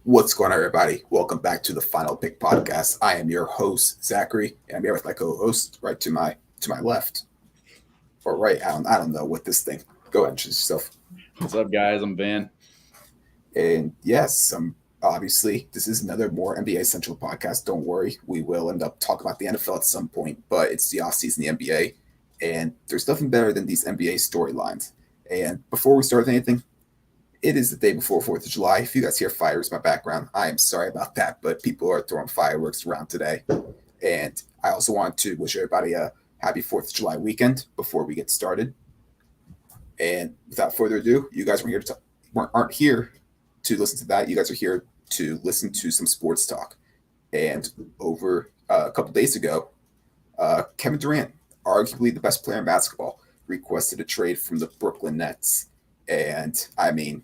What's going on, everybody? Welcome back to the Final Pick Podcast. I am your host, Zachary, and I'm here with my co-host right to my left. Or right, I don't know what this thing. Go ahead and introduce yourself. What's up, guys? I'm Van. And yes, obviously this is another more NBA Central podcast. Don't worry, we will end up talking about the NFL at some point, but it's the offseason, the NBA, and there's nothing better than these NBA storylines. And before we start with anything, it is the day before 4th of July. If you guys hear fires in my background, I am sorry about that, but people are throwing fireworks around today. And I also want to wish everybody a happy 4th of July weekend before we get started. And without further ado, you guys aren't here to listen to that. You guys are here to listen to some sports talk. And over a couple days ago, Kevin Durant, arguably the best player in basketball, requested a trade from the Brooklyn Nets. And I mean,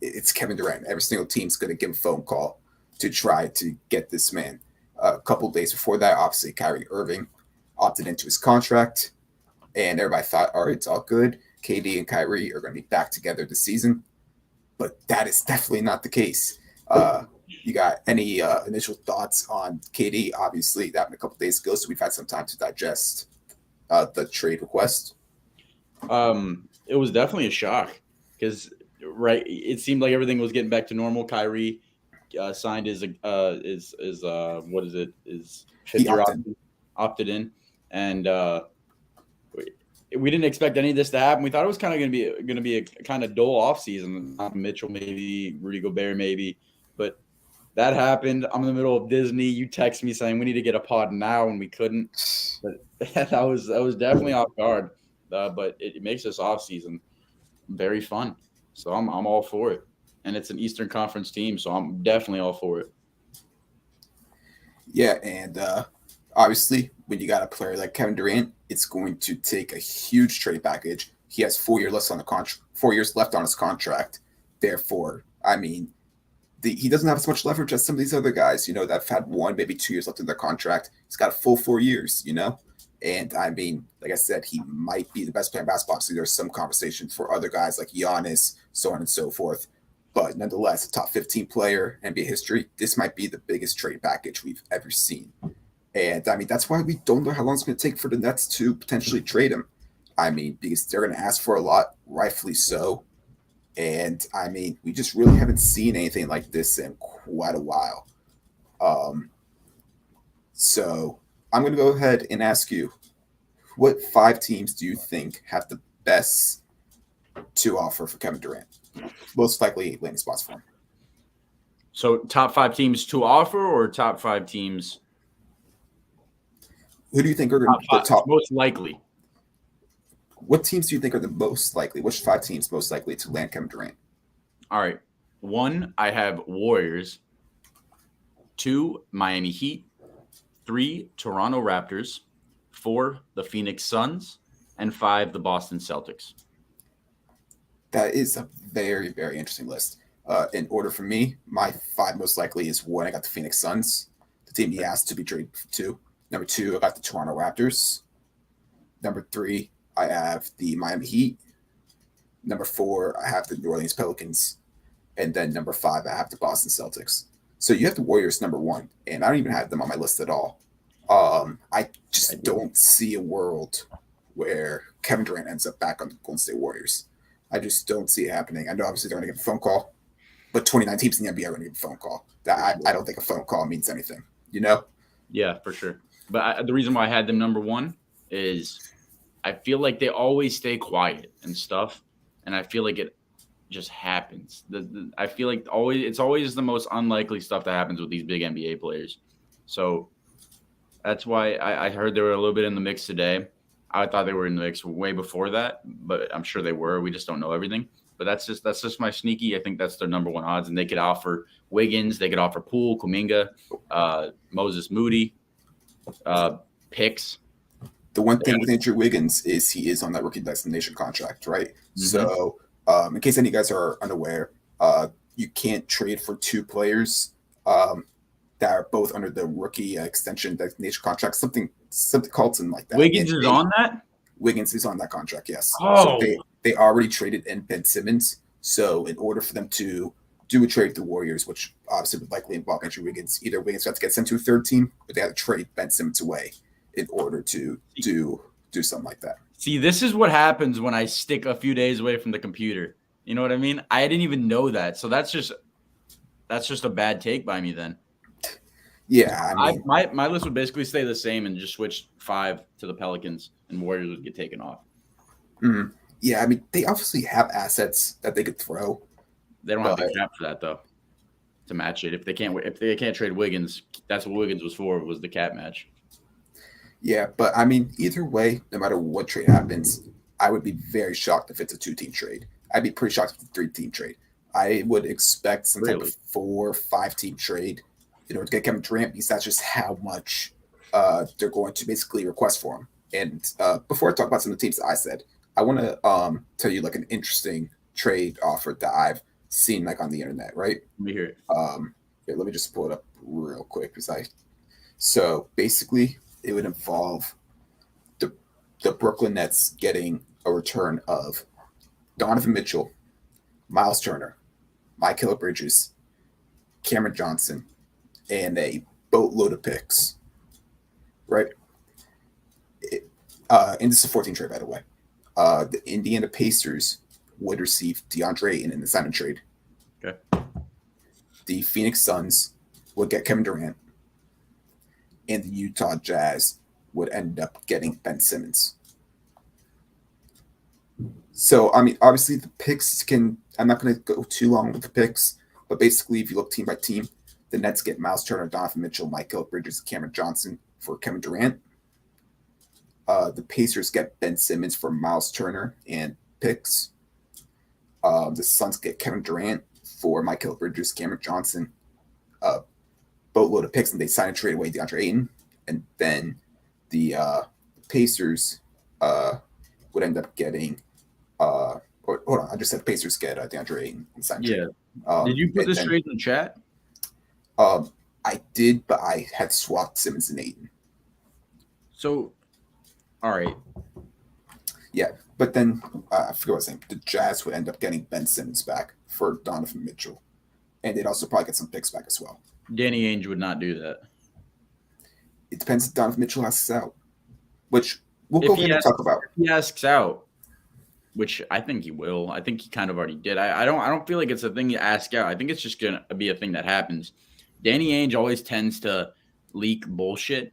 it's Kevin Durant. Every single team's going to give a phone call to try to get this man. A couple of days before that, obviously, Kyrie Irving opted into his contract. And everybody thought, all right, it's all good. KD and Kyrie are going to be back together this season. But that is definitely not the case. You got any initial thoughts on KD? Obviously, that happened a couple of days ago, so we've had some time to digest the trade request. It was definitely a shock because it seemed like everything was getting back to normal. Kyrie signed his what is it? His fifth year opted in, and we didn't expect any of this to happen. We thought it was kind of going to be a kind of dull off season. Mitchell maybe, Rudy Gobert maybe, but that happened. I'm in the middle of Disney. You text me saying we need to get a pod now, and we couldn't. But that was definitely off guard. But it makes this off season very fun. So I'm all for it. And it's an Eastern Conference team, so I'm definitely all for it. Yeah, and obviously, when you got a player like Kevin Durant, it's going to take a huge trade package. He has 4 years left on the contract. 4 years left on his contract. Therefore, I mean, he doesn't have as much leverage as some of these other guys. You know, that've had 1, maybe 2 years left in their contract. He's got a full 4 years. You know, and I mean, like I said, he might be the best player in basketball. So there's some conversation for other guys like Giannis, so on and so forth. But nonetheless, a top 15 player in NBA history, this might be the biggest trade package we've ever seen. And I mean, that's why we don't know how long it's going to take for the Nets to potentially trade him. I mean, because they're going to ask for a lot, rightfully so. And I mean, we just really haven't seen anything like this in quite a while. So I'm going to go ahead and ask you, what 5 teams do you think have the best to offer for Kevin Durant? Most likely landing spots for him. So top 5 teams to offer or top 5 teams? Who do you think are going to be the top? Most likely. What teams do you think are the most likely? Which 5 teams most likely to land Kevin Durant? All right. 1, I have Warriors. 2, Miami Heat. 3, Toronto Raptors. 4, the Phoenix Suns. And 5, the Boston Celtics. That is a very, very interesting list. In order for me, my 5 most likely is 1, I got the Phoenix Suns, the team he asked to be traded to. Number 2, I got the Toronto Raptors. Number 3, I have the Miami Heat. Number 4, I have the New Orleans Pelicans. And then number 5, I have the Boston Celtics. So you have the Warriors number 1, and I don't even have them on my list at all. I just don't see a world where Kevin Durant ends up back on the Golden State Warriors. I just don't see it happening. I know obviously they're going to get a phone call, but 29 teams in the NBA are going to get a phone call. I don't think a phone call means anything, you know? Yeah, for sure. But the reason why I had them number 1 is I feel like they always stay quiet and stuff, and I feel like it just happens. I feel like it's always the most unlikely stuff that happens with these big NBA players. So that's why I heard they were a little bit in the mix today. I thought they were in the mix way before that, but I'm sure they were. We just don't know everything. But that's just my sneaky. I think that's their number 1 odds, and they could offer Wiggins, they could offer Poole, Kuminga, Moses Moody, picks. The one thing with Andrew Wiggins is he is on that rookie destination contract, right? Mm-hmm. So in case any of you guys are unaware, you can't trade for 2 players that are both under the rookie extension destination contract, something called something like that. Wiggins is on that? Wiggins is on that contract, yes. Oh. So they already traded in Ben Simmons. So in order for them to do a trade with the Warriors, which obviously would likely involve Andrew Wiggins. Either Wiggins would have to get sent to a third team, but they have to trade Ben Simmons away in order to do something like that. See, this is what happens when I stick a few days away from the computer. You know what I mean? I didn't even know that. So that's just a bad take by me then. Yeah, I mean, my list would basically stay the same and just switch 5 to the Pelicans, and Warriors would get taken off. Yeah, I mean, they obviously have assets that they could throw. They don't have the cap for that though, to match it. If they can't trade Wiggins, that's what Wiggins was for, was the cap match. Yeah, but I mean, either way, no matter what trade happens, I would be very shocked if it's a 2-team trade. I'd be pretty shocked if it's a 3-team trade. I would expect some type of 4 or 5-team trade in order to get Kevin Durant, because that's just how much they're going to basically request for him. And before I talk about some of the teams that I said, I want to tell you like an interesting trade offer that I've seen like on the internet, right? Let me hear it. Here, let me just pull it up real quick so basically it would involve the Brooklyn Nets getting a return of Donovan Mitchell, Miles Turner, Mikal Bridges, Cameron Johnson, and a boatload of picks, right? And this is a 14 trade, by the way. The Indiana Pacers would receive DeAndre Ayton in the sign and trade. Okay. The Phoenix Suns would get Kevin Durant, and the Utah Jazz would end up getting Ben Simmons. So, I mean, obviously the picks I'm not going to go too long with the picks, but basically if you look team by team, the Nets get Miles Turner, Donovan Mitchell, Mikal Bridges, Cameron Johnson for Kevin Durant. The Pacers get Ben Simmons for Miles Turner and picks. The Suns get Kevin Durant for Mikal Bridges, Cameron Johnson, boatload of picks, and they sign and trade away DeAndre Ayton. And then the Pacers would end up getting hold on, I just said Pacers get DeAndre Ayton and sign trade. Did you put this trade in the chat? I did, but I had swapped Simmons and Ayton. So, all right. Yeah, but then I forget what I was saying. The Jazz would end up getting Ben Simmons back for Donovan Mitchell, and they'd also probably get some picks back as well. Danny Ainge would not do that. It depends if Donovan Mitchell asks out, which we'll go ahead and talk about. If he asks out, which I think he will. I think he kind of already did. I don't feel like it's a thing to ask out. I think it's just gonna be a thing that happens. Danny Ainge always tends to leak bullshit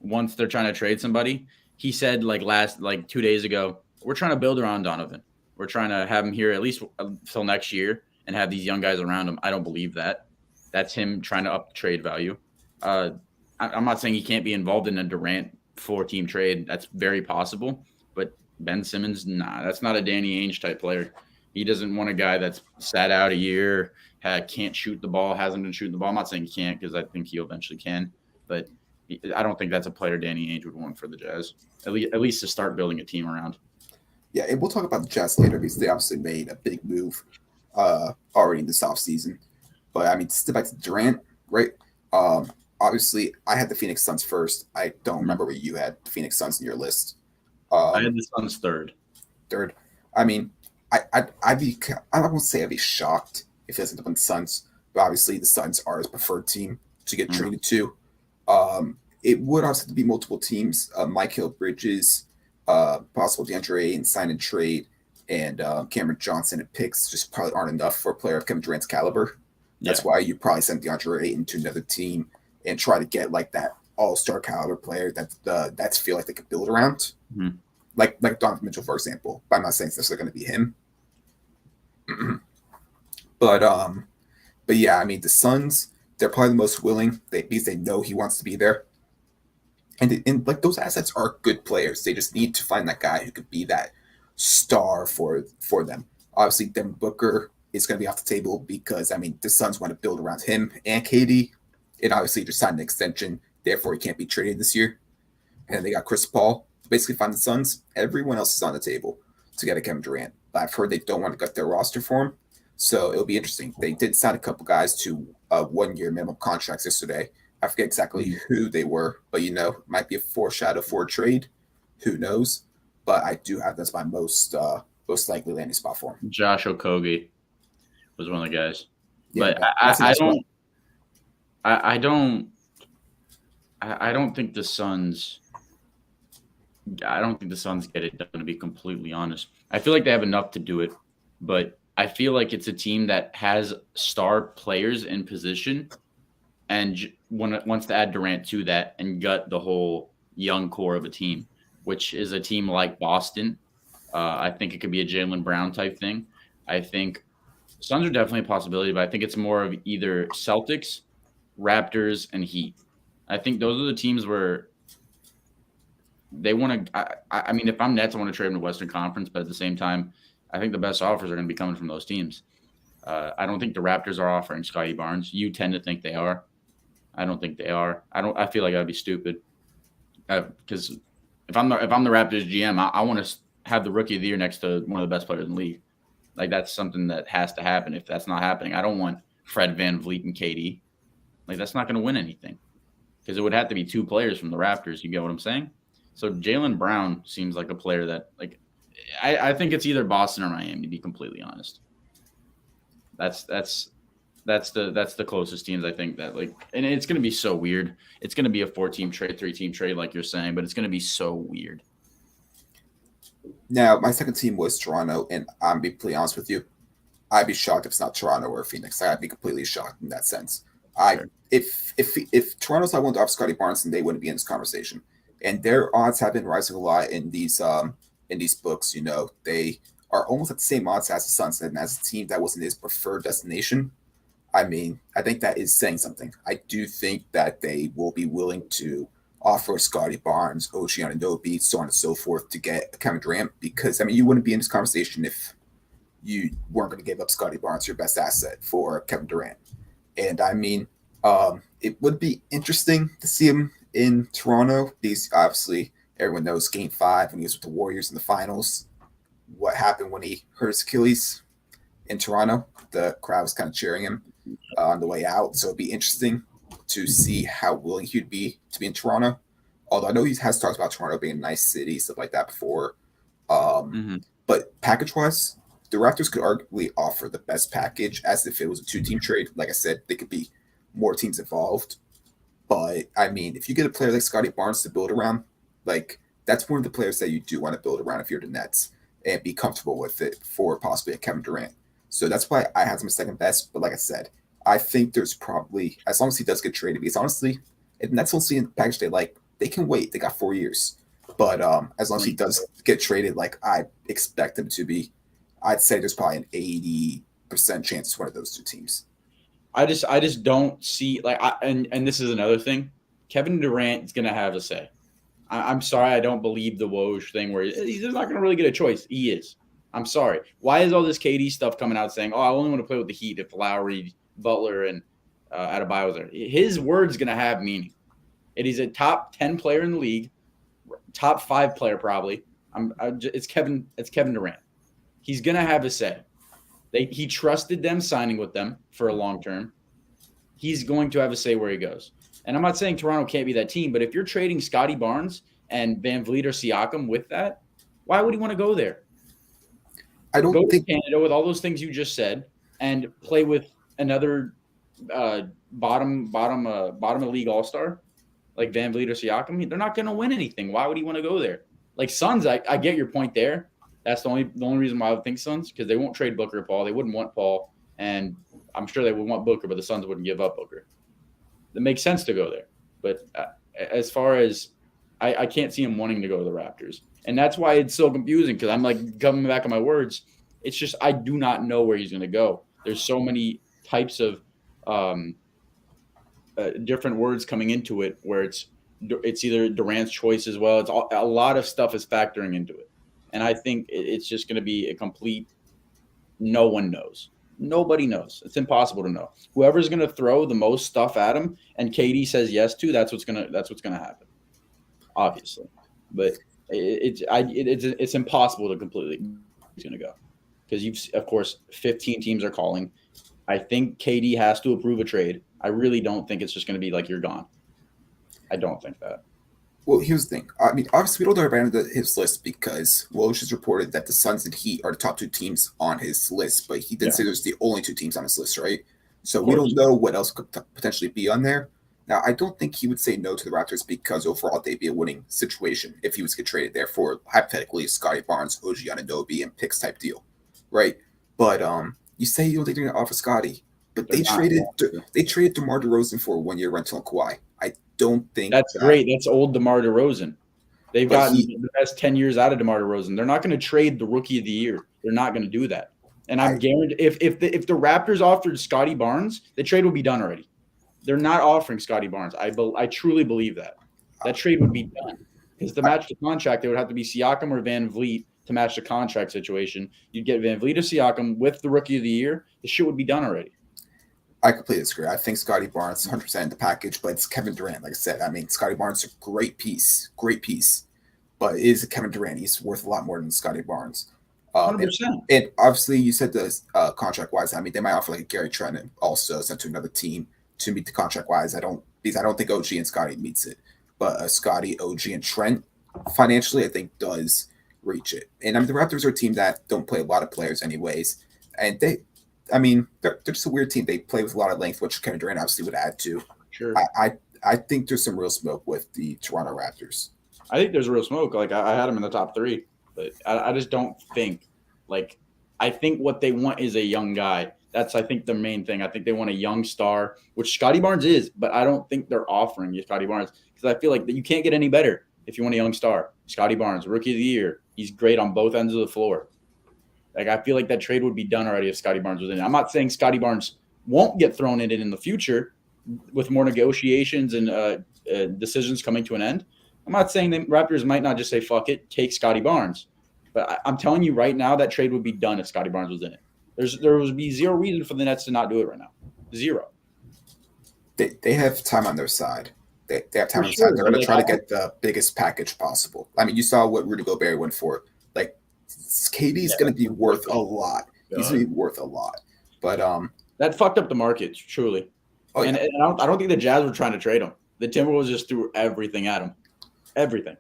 once they're trying to trade somebody. He said 2 days ago, we're trying to build around Donovan. We're trying to have him here at least until next year and have these young guys around him. I don't believe that. That's him trying to up the trade value. I'm not saying he can't be involved in a Durant 4-team trade. That's very possible. But Ben Simmons, nah, that's not a Danny Ainge type player. He doesn't want a guy that's sat out a year, can't shoot the ball, hasn't been shooting the ball. I'm not saying he can't, because I think he eventually can. But I don't think that's a player Danny Ainge would want for the Jazz, at least to start building a team around. Yeah, and we'll talk about the Jazz later, because they obviously made a big move already in this offseason. But, I mean, still back to Durant, right? Obviously, I had the Phoenix Suns first. I don't remember where you had the Phoenix Suns in your list. I had the Suns third. I mean, I won't say I'd be shocked if it doesn't end up on the Suns, but obviously the Suns are his preferred team to get traded to. It would also have to be multiple teams. Mikal Bridges, possible DeAndre Ayton sign and trade, and Cameron Johnson and picks just probably aren't enough for a player of Kevin Durant's caliber. That's why you probably send DeAndre Ayton to another team and try to get like that all-star caliber player that's feel like they could build around. Mm-hmm. Like Donovan Mitchell, for example. But I'm not saying it's necessarily going to be him. But yeah, I mean, the Suns, they're probably the most willing because they know he wants to be there. And like those assets are good players. They just need to find that guy who could be that star for them. Obviously, Devin Booker is going to be off the table because, I mean, the Suns want to build around him and KD. And obviously, just signed an extension. Therefore, he can't be traded this year. And they got Chris Paul to basically find the Suns. Everyone else is on the table to get a Kevin Durant. But I've heard they don't want to gut their roster for him. So it'll be interesting. They did sign a couple guys to 1-year minimum contracts yesterday. I forget exactly who they were, but might be a foreshadow for a trade. Who knows? But I do have that's my most likely landing spot for him. Josh Okogie was one of the guys. Yeah, But that's a nice one. I don't I don't think the Suns. I don't think the Suns get it done, to be completely honest. I feel like they have enough to do it, but I feel like it's a team that has star players in position and wants to add Durant to that and gut the whole young core of a team, which is a team like Boston. I think it could be a Jalen Brown type thing. I think Suns are definitely a possibility, but I think it's more of either Celtics, Raptors, and Heat. I think those are the teams where they want to. I mean, if I'm Nets, I want to trade them to Western Conference, but at the same time, I think the best offers are going to be coming from those teams. I don't think the Raptors are offering Scotty Barnes. You tend to think they are. I don't think they are. I feel like that'd be stupid. Because if I'm the Raptors GM, I want to have the Rookie of the Year next to one of the best players in the league. Like that's something that has to happen. If that's not happening, I don't want Fred VanVleet and KD. Like that's not going to win anything because it would have to be two players from the Raptors. You get what I'm saying? So Jalen Brown seems like a player that like I think it's either Boston or Miami, to be completely honest. That's the closest teams I think that like, and it's going to be so weird. It's going to be a 4-team trade, 3-team trade, like you're saying, but it's going to be so weird. Now, my second team was Toronto, and I'm be completely honest with you. I'd be shocked if it's not Toronto or Phoenix. I'd be completely shocked in that sense. Sure. If Toronto's not willing to offer Scotty Barnes, then they wouldn't be in this conversation. And their odds have been rising a lot in these books. You know, they are almost at the same odds as the Suns, and as a team that wasn't his preferred destination. I mean, I think that is saying something. I do think that they will be willing to offer Scotty Barnes, OG Anunoby, so on and so forth to get Kevin Durant because, I mean, you wouldn't be in this conversation if you weren't going to give up Scotty Barnes, your best asset, for Kevin Durant. And I mean, it would be interesting to see him in Toronto because obviously everyone knows Game 5 when he was with the Warriors in the finals. What happened when he hurt his Achilles in Toronto? The crowd was kind of cheering him on the way out. So it'd be interesting to see how willing he'd be to be in Toronto. Although I know he has talked about Toronto being a nice city, stuff like that before. But package-wise, the Raptors could arguably offer the best package as if it was a 2-team trade. Like I said, there could be more teams involved. But, I mean, if you get a player like Scotty Barnes to build around, like, that's one of the players that you do want to build around if you're the Nets and be comfortable with it for possibly a Kevin Durant. So that's why I had him second best. But like I said, I think there's probably, as long as he does get traded, because honestly, and that's honestly in the package they like, they can wait. They got 4 years. But as long as he does get traded, like I expect him to be, I'd say there's probably an 80% chance it's one of those two teams. I just don't see like and this is another thing. Kevin Durant is going to have a say. I'm sorry, I don't believe the Woj thing where he's not going to really get a choice. He is. I'm sorry. Why is all this KD stuff coming out saying, "Oh, I only want to play with the Heat if Lowry, Butler, and Adebayo was there"? His word's going to have meaning. It is a top 10 player in the league, top 5 player probably. It's Kevin Durant. He's going to have a say. He trusted them signing with them for a long term. He's going to have a say where he goes. And I'm not saying Toronto can't be that team, but if you're trading Scotty Barnes and VanVleet or Siakam with that, why would he want to go there? I don't go think to Canada with all those things you just said and play with another bottom of the league all-star like VanVleet or Siakam. They're not going to win anything. Why would he want to go there? Like Suns, I get your point there. That's the only reason why I would think Suns, because they won't trade Booker or Paul. They wouldn't want Paul, and I'm sure they would want Booker, but the Suns wouldn't give up Booker. It makes sense to go there. But as far as I can't see him wanting to go to the Raptors. And that's why it's so confusing, because I'm like coming back on my words. It's just I do not know where he's going to go. There's so many types of different words coming into it where it's either Durant's choice as well. It's a lot of stuff is factoring into it. And I think it's just going to be a complete no one knows. Nobody knows. It's impossible to know. Whoever's going to throw the most stuff at him and KD says yes to, that's what's going to happen. Obviously. But it's impossible to completely he's going to go. Because of course 15 teams are calling. I think KD has to approve a trade. I really don't think it's just going to be like you're gone. I don't think that. Well, here's the thing. I mean, obviously, we don't know about his list because Woj has reported that the Suns and Heat are the top 2 teams on his list, but he didn't say there's the only 2 teams on his list, right? So Of we don't course. know what else could potentially be on there. Now, I don't think he would say no to the Raptors because overall they'd be a winning situation if he was to get traded there for hypothetically Scotty Barnes, OG Anunoby, and picks type deal, right? But you say you don't think they're going to offer Scotty, but They're not going to. they traded DeMar DeRozan for a 1 year rental on Kawhi. I don't think That's that, great. That's old DeMar DeRozan. They've but gotten he, the best 10 years out of DeMar DeRozan. They're not going to trade the rookie of the year. They're not going to do that. And I'm I, guaranteed if the Raptors offered Scotty Barnes, the trade would be done already. They're not offering Scotty Barnes. I truly believe that. That trade would be done. Because to I, match the contract, it would have to be Siakam or Van Vliet to match the contract situation. You'd get Van Vliet or Siakam with the rookie of the year. The shit would be done already. I completely disagree. I think Scotty Barnes 100% in the package, but it's Kevin Durant. Like I said, I mean, Scotty Barnes is a great piece, but it is Kevin Durant. He's worth a lot more than Scotty Barnes. Um, and, 100%. and obviously, you said the contract wise. I mean, they might offer like a Gary Trent and also sent to another team to meet the contract wise. I don't think OG and Scotty meets it, but Scotty, OG, and Trent financially, I think does reach it. And I mean, the Raptors are a team that don't play a lot of players anyways, and I mean, they're just a weird team. They play with a lot of length, which Kevin Durant obviously would add to. Sure. I think there's some real smoke with the Toronto Raptors. I think there's real smoke. Like I had them in the top 3, but I just don't think like I think what they want is a young guy. That's I think the main thing. I think they want a young star, which Scotty Barnes is, but I don't think they're offering you Scotty Barnes because I feel like that you can't get any better if you want a young star. Scotty Barnes, rookie of the year. He's great on both ends of the floor. Like I feel like that trade would be done already if Scotty Barnes was in it. I'm not saying Scotty Barnes won't get thrown in the future with more negotiations and decisions coming to an end. I'm not saying the Raptors might not just say fuck it, take Scotty Barnes, but I'm telling you right now that trade would be done if Scotty Barnes was in it. There would be zero reason for the Nets to not do it right now. Zero. They have time on their side. They have time For on their sure, side. They're but going to like try to get the biggest package possible. I mean, you saw what Rudy Gobert went for. Like, KD's going to be worth a lot. He's going to be worth a lot. But that fucked up the market, truly. oh, yeah. And I don't think the Jazz were trying to trade him. The Timberwolves just threw everything at him. Everything.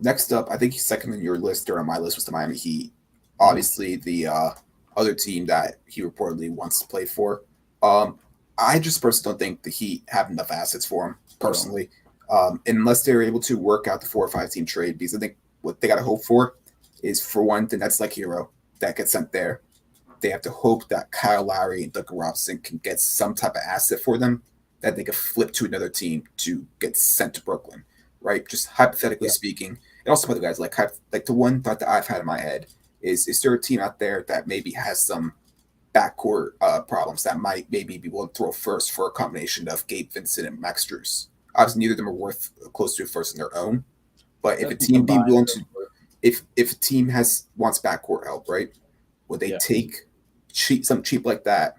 Next up, I think he's second on your list or on my list was the Miami Heat. Obviously, the other team that he reportedly wants to play for. I just personally don't think the Heat have enough assets for him, personally. Unless they're able to work out the 4 or 5 team trade, because I think what they got to hope for is, for one, the Nets like Hero that gets sent there. They have to hope that Kyle Lowry and Duncan Robinson can get some type of asset for them that they could flip to another team to get sent to Brooklyn, right? Just hypothetically speaking. And also, other guys like the one thought that I've had in my head is there a team out there that maybe has some backcourt problems that might maybe be willing to throw first for a combination of Gabe Vincent and Max Strus? Obviously, neither of them are worth close to a first in their own. But if a team be willing to, if a team wants backcourt help, right? Would they take something cheap like that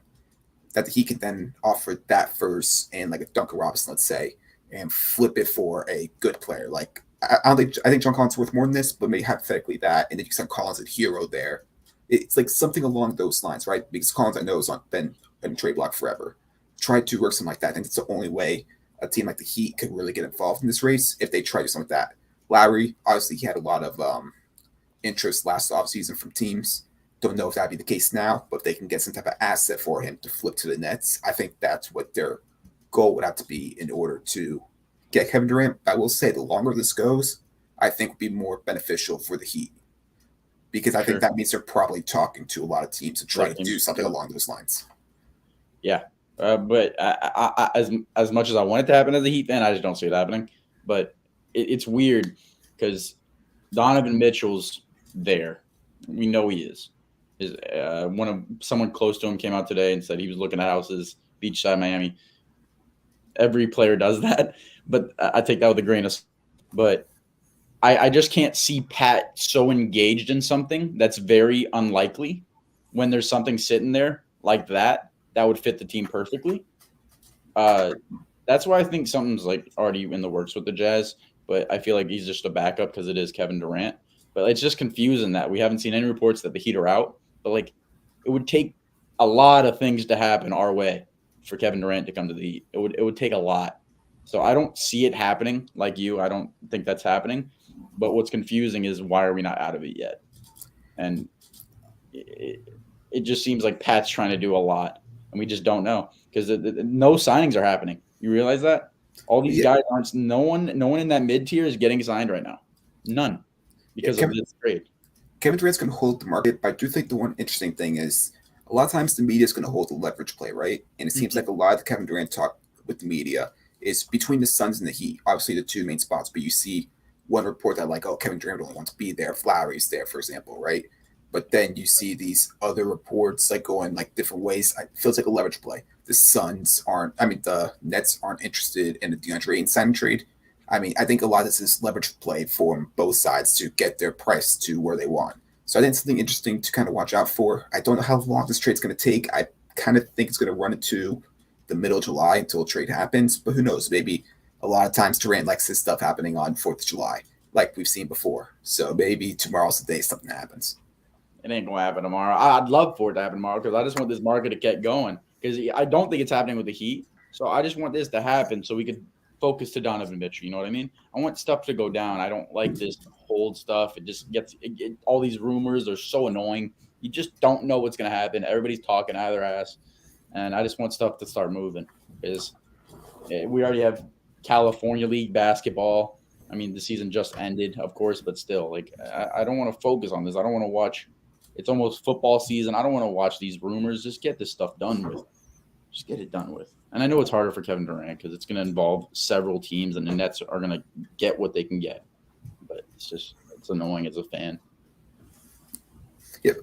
he can then offer that first and like a Duncan Robinson, let's say, and flip it for a good player? Like I think John Collins is worth more than this, but maybe hypothetically that, and then you send Collins and Hero there. It's like something along those lines, right? Because Collins, I know, has been in trade block forever. Try to work something like that. I think it's the only way a team like the Heat could really get involved in this race if they try to do something like that. Lowry, obviously, he had a lot of interest last offseason from teams. Don't know if that'd be the case now, but if they can get some type of asset for him to flip to the Nets, I think that's what their goal would have to be in order to get Kevin Durant. I will say the longer this goes, I think would be more beneficial for the Heat, because I think that means they're probably talking to a lot of teams to try to do something along those lines. Yeah. But I, as much as I want it to happen as a Heat fan, I just don't see it happening. But it's weird because Donovan Mitchell's there. We know he is. Someone close to him came out today and said he was looking at houses beachside Miami. Every player does that, but I take that with a grain of salt. But I just can't see Pat so engaged in something that's very unlikely when there's something sitting there like that would fit the team perfectly. That's why I think something's like already in the works with the Jazz, but I feel like he's just a backup because it is Kevin Durant. But it's just confusing that we haven't seen any reports that the Heat are out. But like, it would take a lot of things to happen our way for Kevin Durant to come to the Heat. It would take a lot. So I don't see it happening like you. I don't think that's happening. But what's confusing is why are we not out of it yet? And it just seems like Pat's trying to do a lot, and we just don't know because no signings are happening. You realize that all these Yeah, guys aren't. No one in that mid tier is getting signed right now. None yeah. because of this trade. Kevin Durant's going to hold the market, but I do think the one interesting thing is a lot of times the media is going to hold the leverage play, right? And it seems Mhm. like a lot of the Kevin Durant talk with the media is between the Suns and the Heat, obviously the two main spots. But you see one report that like, oh, Kevin Durant only wants to be there, Lowry's there, for example, right? But then you see these other reports like going like different ways. It feels like a leverage play. The Suns aren't. I mean, the Nets aren't interested in the DeAndre Ayton sign trade. I mean, I think a lot of this is leverage play for both sides to get their price to where they want. So I think it's something interesting to kind of watch out for. I don't know how long this trade's going to take. I kind of think it's going to run into the middle of July until a trade happens. But who knows? Maybe a lot of times Durant likes this stuff happening on 4th of July, like we've seen before. So maybe tomorrow's the day something happens. It ain't gonna happen tomorrow. I'd love for it to happen tomorrow because I just want this market to get going. Because I don't think it's happening with the Heat. So I just want this to happen so we could focus to Donovan Mitchell. You know what I mean? I want stuff to go down. I don't like this hold stuff. It just all these rumors are so annoying. You just don't know what's gonna happen. Everybody's talking out of their ass, and I just want stuff to start moving because we already have California League basketball. I mean, the season just ended, of course, but still, like I don't want to focus on this. I don't want to watch. It's almost football season. I don't want to watch these rumors. Just get this stuff done with. Just get it done with. And I know it's harder for Kevin Durant because it's going to involve several teams, and the Nets are going to get what they can get. But it's annoying as a fan. Yep.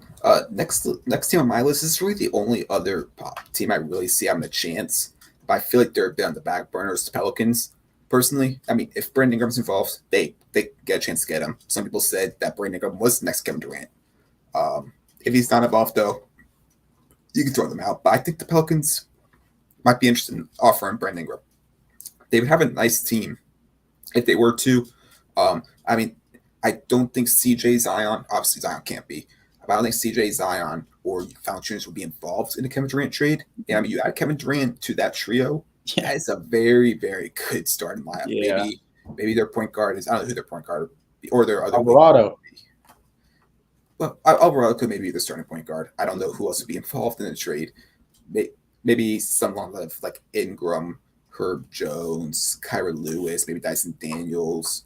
Next team on my list is really the only other team I really see having a chance. But I feel like they're a bit on the back burner. Is the Pelicans. Personally, I mean, if Brandon Ingram's involved, they get a chance to get him. Some people said that Brandon Ingram was the next Kevin Durant. If he's not involved, though, you can throw them out. But I think the Pelicans might be interested in offering Brandon Ingram. They would have a nice team if they were to. I mean, I don't think CJ Zion, obviously Zion can't be, but I don't think CJ Zion or Valanciunas would be involved in the Kevin Durant trade. And I mean, you add Kevin Durant to that trio, that is a very, very good starting lineup. Yeah. Maybe their point guard is, I don't know who their point guard or their other Alvarado. Well, Alvarado could maybe be the starting point guard. I don't know who else would be involved in the trade. Maybe someone like Ingram, Herb Jones, Kyra Lewis, maybe Dyson Daniels,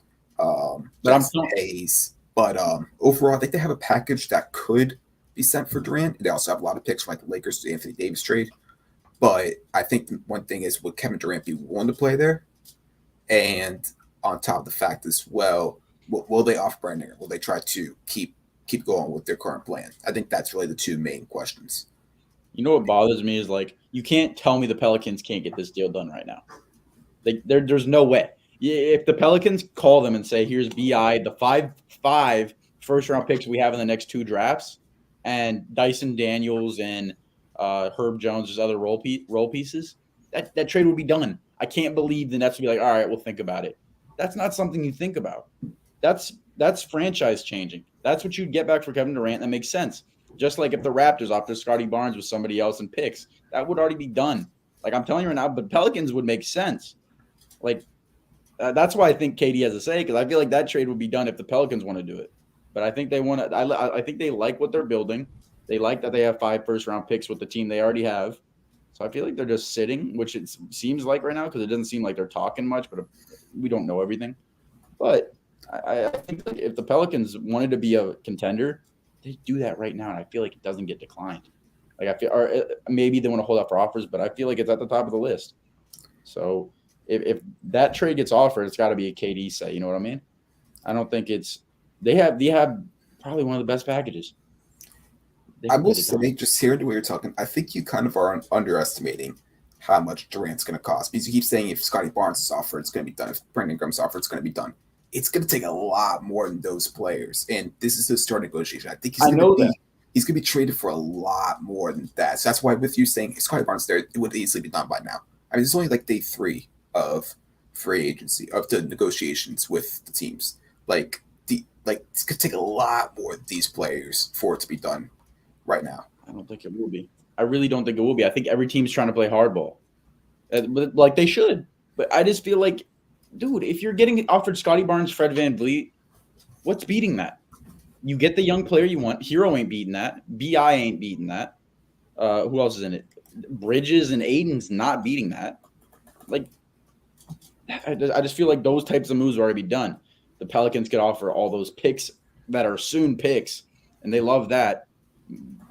Jackson Hayes. But overall, I think they have a package that could be sent for Durant. They also have a lot of picks from like the Lakers to Anthony Davis trade. But I think one thing is, would Kevin Durant be willing to play there? And on top of the fact as well, will they off Brandon? Will they try to keep going with their current plan? I think that's really the two main questions. You know what bothers me is like you can't tell me the Pelicans can't get this deal done right now. There's no way. If the Pelicans call them and say, "Here's BI, the five first round picks we have in the next two drafts, and Dyson Daniels and Herb Jones, just other role pieces," that trade would be done. I can't believe the Nets would be like, "All right, we'll think about it." That's not something you think about. That's franchise changing. That's what you'd get back for Kevin Durant. That makes sense. Just like if the Raptors opted Scotty Barnes with somebody else in picks, that would already be done. Like I'm telling you right now, but Pelicans would make sense. Like that's why I think KD has a say because I feel like that trade would be done if the Pelicans want to do it. But I think they want to. I think they like what they're building. They like that they have 5 first-round picks with the team they already have. So I feel like they're just sitting, which it seems like right now because it doesn't seem like they're talking much, but we don't know everything. But I think if the Pelicans wanted to be a contender, they do that right now, and I feel like it doesn't get declined. Like I feel, or maybe they want to hold out for offers, but I feel like it's at the top of the list. So if that trade gets offered, it's got to be a KD say. You know what I mean? I don't think it's they have probably one of the best packages. I will say, just hearing the way you're talking, I think you kind of are underestimating how much Durant's going to cost because you keep saying if Scotty Barnes is offered, it's going to be done. If Brandon Ingram's offered, it's going to be done. It's going to take a lot more than those players, and this is the start negotiation. I think he's going to be traded for a lot more than that. So that's why, with you saying Scotty Barnes there, it would easily be done by now. I mean, it's only like day 3 of free agency of the negotiations with the teams. Like it's going to take a lot more of these players for it to be done right now. I don't think it will be. I really don't think it will be. I think every team's trying to play hardball, but like they should. But I just feel like, dude, if you're getting offered Scotty Barnes, Fred VanVleet, what's beating that? You get the young player you want. Hero ain't beating that. BI ain't beating that. Who else is in it? Bridges and Aiden's not beating that. Like, I just feel like those types of moves are already done. The Pelicans could offer all those picks that are soon picks, and they love that.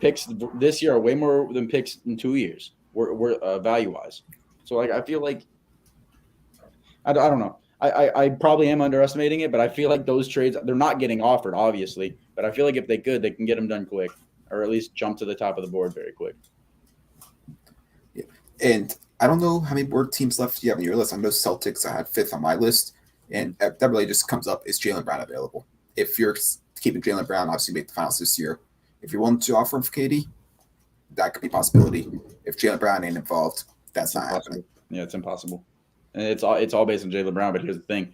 Picks this year are way more than picks in 2 years, value wise. So like, I feel like I don't know. I probably am underestimating it, but I feel like those trades, they're not getting offered, obviously. But I feel like if they could, they can get them done quick, or at least jump to the top of the board very quick. Yeah. And I don't know how many board teams left you have on your list. I know Celtics, I had 5th on my list. And that really just comes up, is Jalen Brown available? If you're keeping Jalen Brown, obviously make the finals this year. If you're willing to offer him for KD, that could be a possibility. If Jalen Brown ain't involved, that's not happening. Yeah, it's impossible. And it's all based on Jalen Brown. But here's the thing: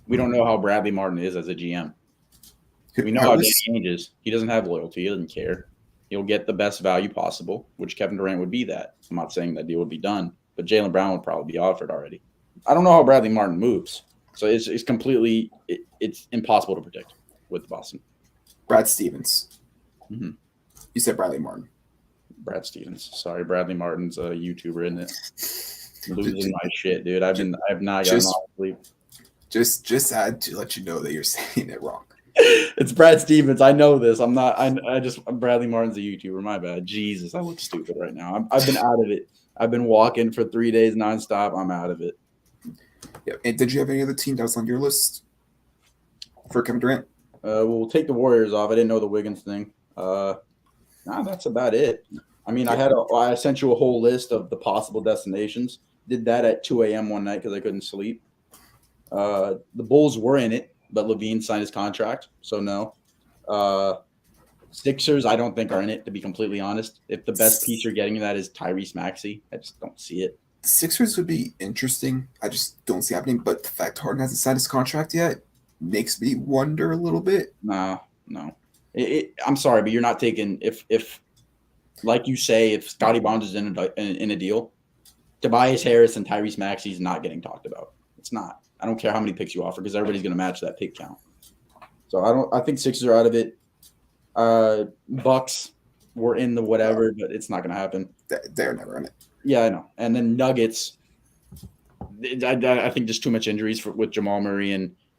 we don't know how Bradley Martin is as a GM. We know how Danny Ainge is. He doesn't have loyalty. He doesn't care. He'll get the best value possible, which Kevin Durant would be that. I'm not saying that deal would be done, but Jalen Brown would probably be offered already. I don't know how Bradley Martin moves, so it's completely it's impossible to predict with Boston. Brad Stevens. Mm-hmm. You said Bradley Martin. Brad Stevens. Sorry, Bradley Martin's a YouTuber, isn't it? Losing my shit, dude. I've not gotten off sleep. Just had to let you know that you're saying it wrong. It's Brad Stevens. I know this. I'm not. Bradley Martin's a YouTuber. My bad. Jesus, I look stupid right now. I've been out of it. I've been walking for 3 days nonstop. I'm out of it. Yeah. And did you have any other team that was on your list for Kevin Durant? We'll take the Warriors off. I didn't know the Wiggins thing. That's about it. I mean, yeah. I sent you a whole list of the possible destinations. Did that at 2 a.m. one night because I couldn't sleep. The Bulls were in it, but Levine signed his contract, so no. Sixers, I don't think are in it, to be completely honest. If the best piece you're getting in that is Tyrese Maxey, I just don't see it. Sixers would be interesting. I just don't see it happening. But the fact Harden hasn't signed his contract yet makes me wonder a little bit. No. I'm sorry, but you're not taking if like you say, if Scotty Barnes is in a deal, Tobias Harris and Tyrese Maxey is not getting talked about. It's not. I don't care how many picks you offer because everybody's going to match that pick count. So I think Sixers are out of it. Bucks were in the whatever, but it's not going to happen. They're never in it. Yeah, I know. And then Nuggets, I think just too much injuries with Jamal Murray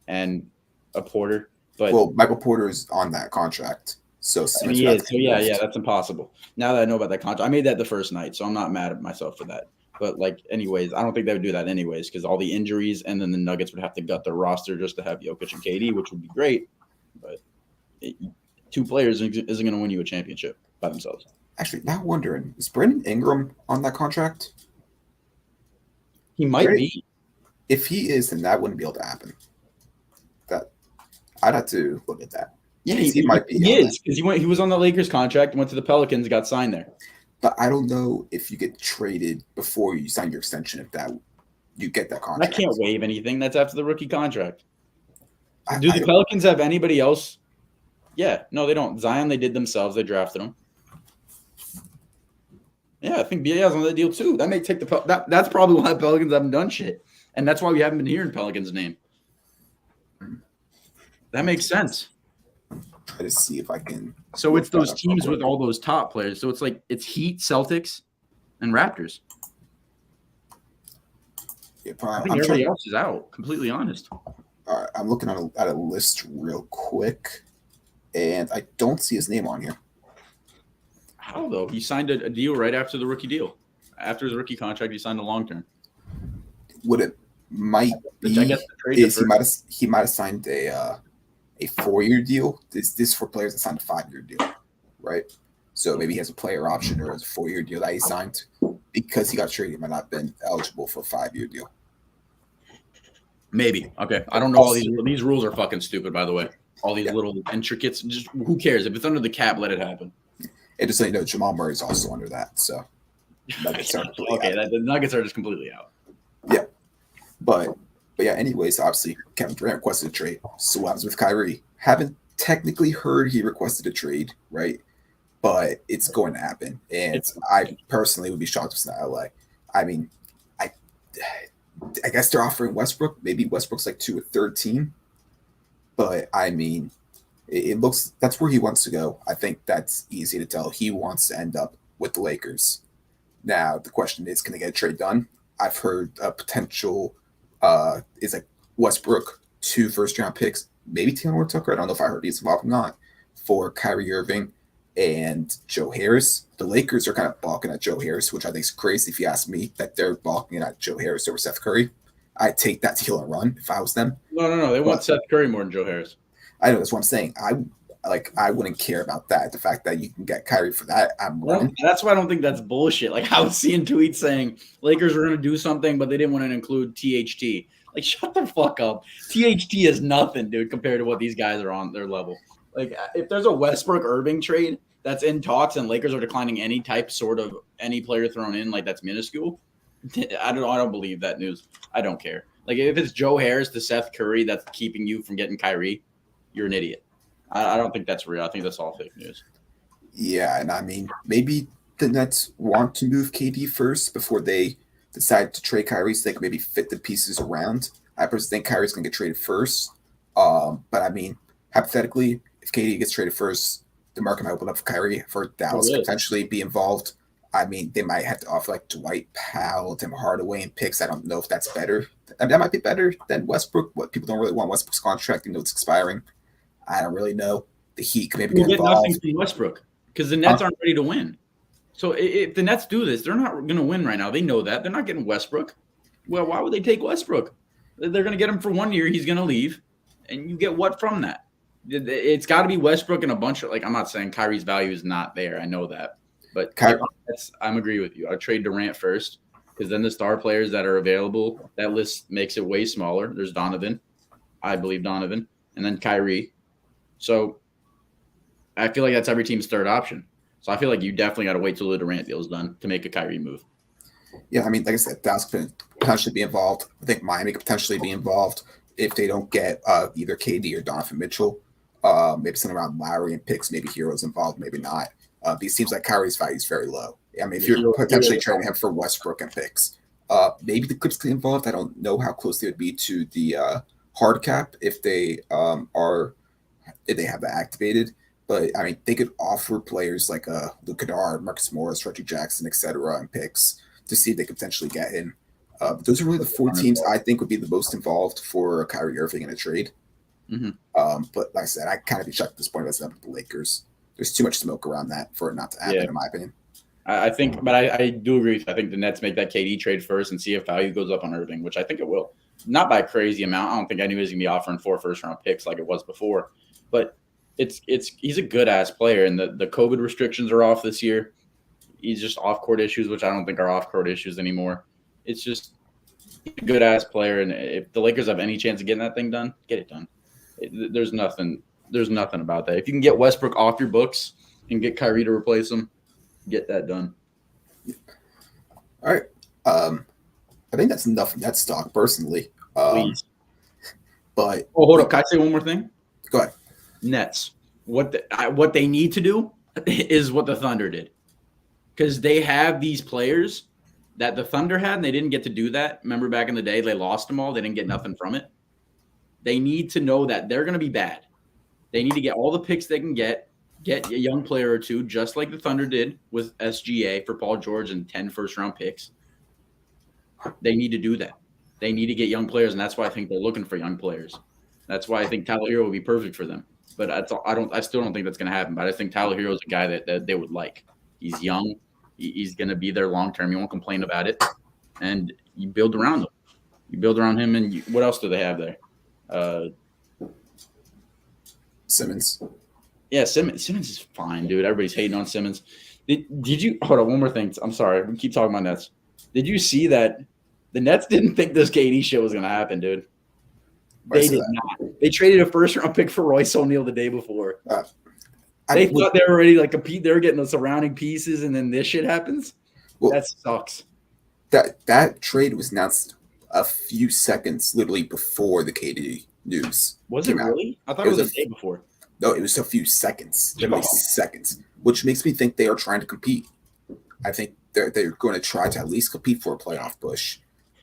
and a Porter. But Michael Porter is on that contract. So he is. So yeah, that's impossible. Now that I know about that contract, I made that the first night, so I'm not mad at myself for that. But anyways, I don't think they would do that anyways because all the injuries, and then the Nuggets would have to gut their roster just to have Jokic and KD, which would be great. But 2 players isn't going to win you a championship by themselves. Actually, now wondering, is Brandon Ingram on that contract? He might be. If he is, then that wouldn't be able to happen. I'd have to look at that. Yeah, he might be. He is because he was on the Lakers contract, went to the Pelicans, got signed there. But I don't know if you get traded before you sign your extension. If you get that contract, I can't waive anything. That's after the rookie contract. Do the Pelicans have anybody else? Yeah, no, they don't. Zion, they did themselves. They drafted him. Yeah, I think BA's on that deal too. That may take that's probably why the Pelicans haven't done shit, and that's why we haven't been hearing Pelicans' name. That makes sense. Try to see if I can. So it's those teams with all those top players. So it's Heat, Celtics, and Raptors. Yeah, I think everybody else is out. Completely honest. All right, I'm looking at a list real quick, and I don't see his name on here. How though? He signed a deal right after the rookie deal. After his rookie contract, he signed a long term. What it might be is he might have signed a 4-year deal. This is for players that signed a 5-year deal, right? So maybe he has a player option or has a 4-year deal that he signed because he got traded. He might not have been eligible for a 5-year deal. Maybe. Okay. I don't know. All these rules are fucking stupid, by the way. All these little intricates. Just who cares? If it's under the cap, let it happen. And just so you know, Jamal Murray is also under that. So Nuggets are the Nuggets are just completely out. Yeah. But yeah, anyways, obviously Kevin Durant requested a trade. So what happens with Kyrie? Haven't technically heard he requested a trade, right? But it's going to happen. And I personally would be shocked if it's not LA. I mean, I guess they're offering Westbrook. Maybe Westbrook's like to a third team. But I mean, it looks that's where he wants to go. I think that's easy to tell. He wants to end up with the Lakers. Now the question is, can they get a trade done? I've heard a potential is like Westbrook, 2 first-round picks, maybe Taylor Tucker. I don't know if I heard he's involved or not, for Kyrie Irving and Joe Harris. The Lakers are kind of balking at Joe Harris, which I think is crazy if you ask me, that they're balking at Joe Harris over Seth Curry. I'd take that deal and run if I was them. No. They want Seth Curry more than Joe Harris. I know, that's what I'm saying. I wouldn't care about that. The fact that you can get Kyrie for that, I'm running. That's why I don't think that's bullshit. Like, I was seeing tweets saying Lakers were going to do something, but they didn't want to include THT. Like, shut the fuck up. THT is nothing, dude, compared to what these guys are on their level. Like, if there's a Westbrook Irving trade that's in talks and Lakers are declining any player thrown in, like, that's minuscule, I don't believe that news. I don't care. Like, if it's Joe Harris to Seth Curry that's keeping you from getting Kyrie, you're an idiot. I don't think that's real. I think that's all fake news. Yeah, and I mean, maybe the Nets want to move KD first before they decide to trade Kyrie, so they can maybe fit the pieces around. I personally think Kyrie's going to get traded first. But I mean, hypothetically, if KD gets traded first, the market might open up for Kyrie, for Dallas to potentially be involved. I mean, they might have to offer like Dwight Powell, Tim Hardaway, and picks. I don't know if that's better. I mean, that might be better than Westbrook. What people don't really want Westbrook's contract, it's expiring. I don't really know. The Heat could maybe get involved. Nothing from Westbrook because the Nets aren't ready to win. So if the Nets do this, they're not going to win right now. They know that. They're not getting Westbrook. Well, why would they take Westbrook? They're going to get him for 1 year. He's going to leave. And you get what from that? It's got to be Westbrook and a bunch of, like, I'm not saying Kyrie's value is not there. I know that. But I'm agree with you. I'd trade Durant first because then the star players that are available, that list makes it way smaller. There's Donovan. I believe Donovan. And then Kyrie. So I feel like that's every team's third option. So I feel like you definitely got to wait till the Durant deal is done to make a Kyrie move. Yeah, I mean, like I said, Dallas could potentially be involved. I think Miami could potentially be involved if they don't get either KD or Donovan Mitchell. Maybe something around Lowry and picks, maybe Hero's involved, maybe not. These seems like Kyrie's value is very low. I mean, if you're potentially trading him for Westbrook and picks, maybe the Clips get involved. I don't know how close they would be to the hard cap if they if they have that activated. But I mean, they could offer players like Luke Kennard, Marcus Morris, Reggie Jackson, etc., and picks to see if they could potentially get him. Those are really the 4 teams I think would be the most involved for Kyrie Irving in a trade. Mm-hmm. But like I said, I kind of be shocked at this point. That's not the Lakers. There's too much smoke around that for it not to happen, in my opinion. I think, but I do agree with you. I think the Nets make that KD trade first and see if value goes up on Irving, which I think it will. Not by a crazy amount. I don't think anybody's going to be offering 4 first-round picks like it was before. But he's a good-ass player, and the COVID restrictions are off this year. He's just off-court issues, which I don't think are off-court issues anymore. It's just a good-ass player, and if the Lakers have any chance of getting that thing done, get it done. There's nothing about that. If you can get Westbrook off your books and get Kyrie to replace him, get that done. All right. I think that's enough of that stock, personally. Please. But hold up. Can I say one more thing? Go ahead. Nets. What they need to do is what the Thunder did, because they have these players that the Thunder had, and they didn't get to do that. Remember back in the day, they lost them all. They didn't get nothing from it. They need to know that they're going to be bad. They need to get all the picks they can get a young player or two, just like the Thunder did with SGA for Paul George and 10 first-round picks. They need to do that. They need to get young players, and that's why I think they're looking for young players. That's why I think Tyler Hero would be perfect for them. But I still don't think that's going to happen. But I think Tyler Hero is a guy that they would like. He's young. He's going to be there long term. You won't complain about it, and you build around him. You build around him, and what else do they have there? Simmons. Yeah, Simmons is fine, dude. Everybody's hating on Simmons. Did you hold on? One more thing. I'm sorry. We keep talking about Nets. Did you see that the Nets didn't think this KD shit was going to happen, dude? They did not. They traded a first-round pick for Royce O'Neal the day before. They thought they were ready to compete. They were getting the surrounding pieces, and then this shit happens. Well, that sucks. That trade was announced a few seconds, literally before the KD news. Was it really? I thought it was a day before. No, it was a few seconds, literally seconds, which makes me think they are trying to compete. I think they're going to try to at least compete for a playoff push,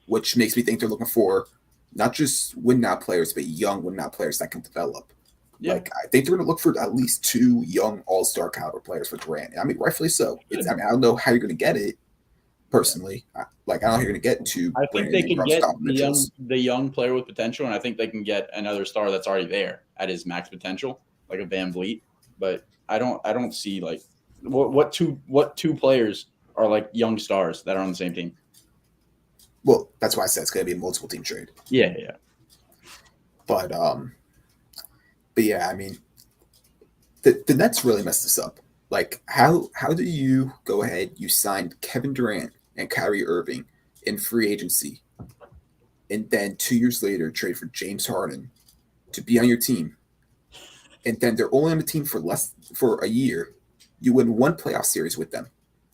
which makes me think they're looking for not just win-now players, but young win-now players that can develop. Yeah. Like, I think they're going to look for at least 2 young all-star caliber players for Durant. I mean, rightfully so. I don't know how you're going to get it personally. I don't know how you're going to get to I think Brandon they can Ingram's, get Donovan Mitchell's. the young player with potential, and I think they can get another star that's already there at his max potential, like a Van Vliet. But I don't see like what two players are like young stars that are on the same team. Well, that's why I said it's going to be a multiple team trade. Yeah. But yeah, I mean, the Nets really messed this up. Like, how do you go ahead? You signed Kevin Durant and Kyrie Irving in free agency, and then 2 years later trade for James Harden to be on your team, and then they're only on the team for a year. You win 1 playoff series with them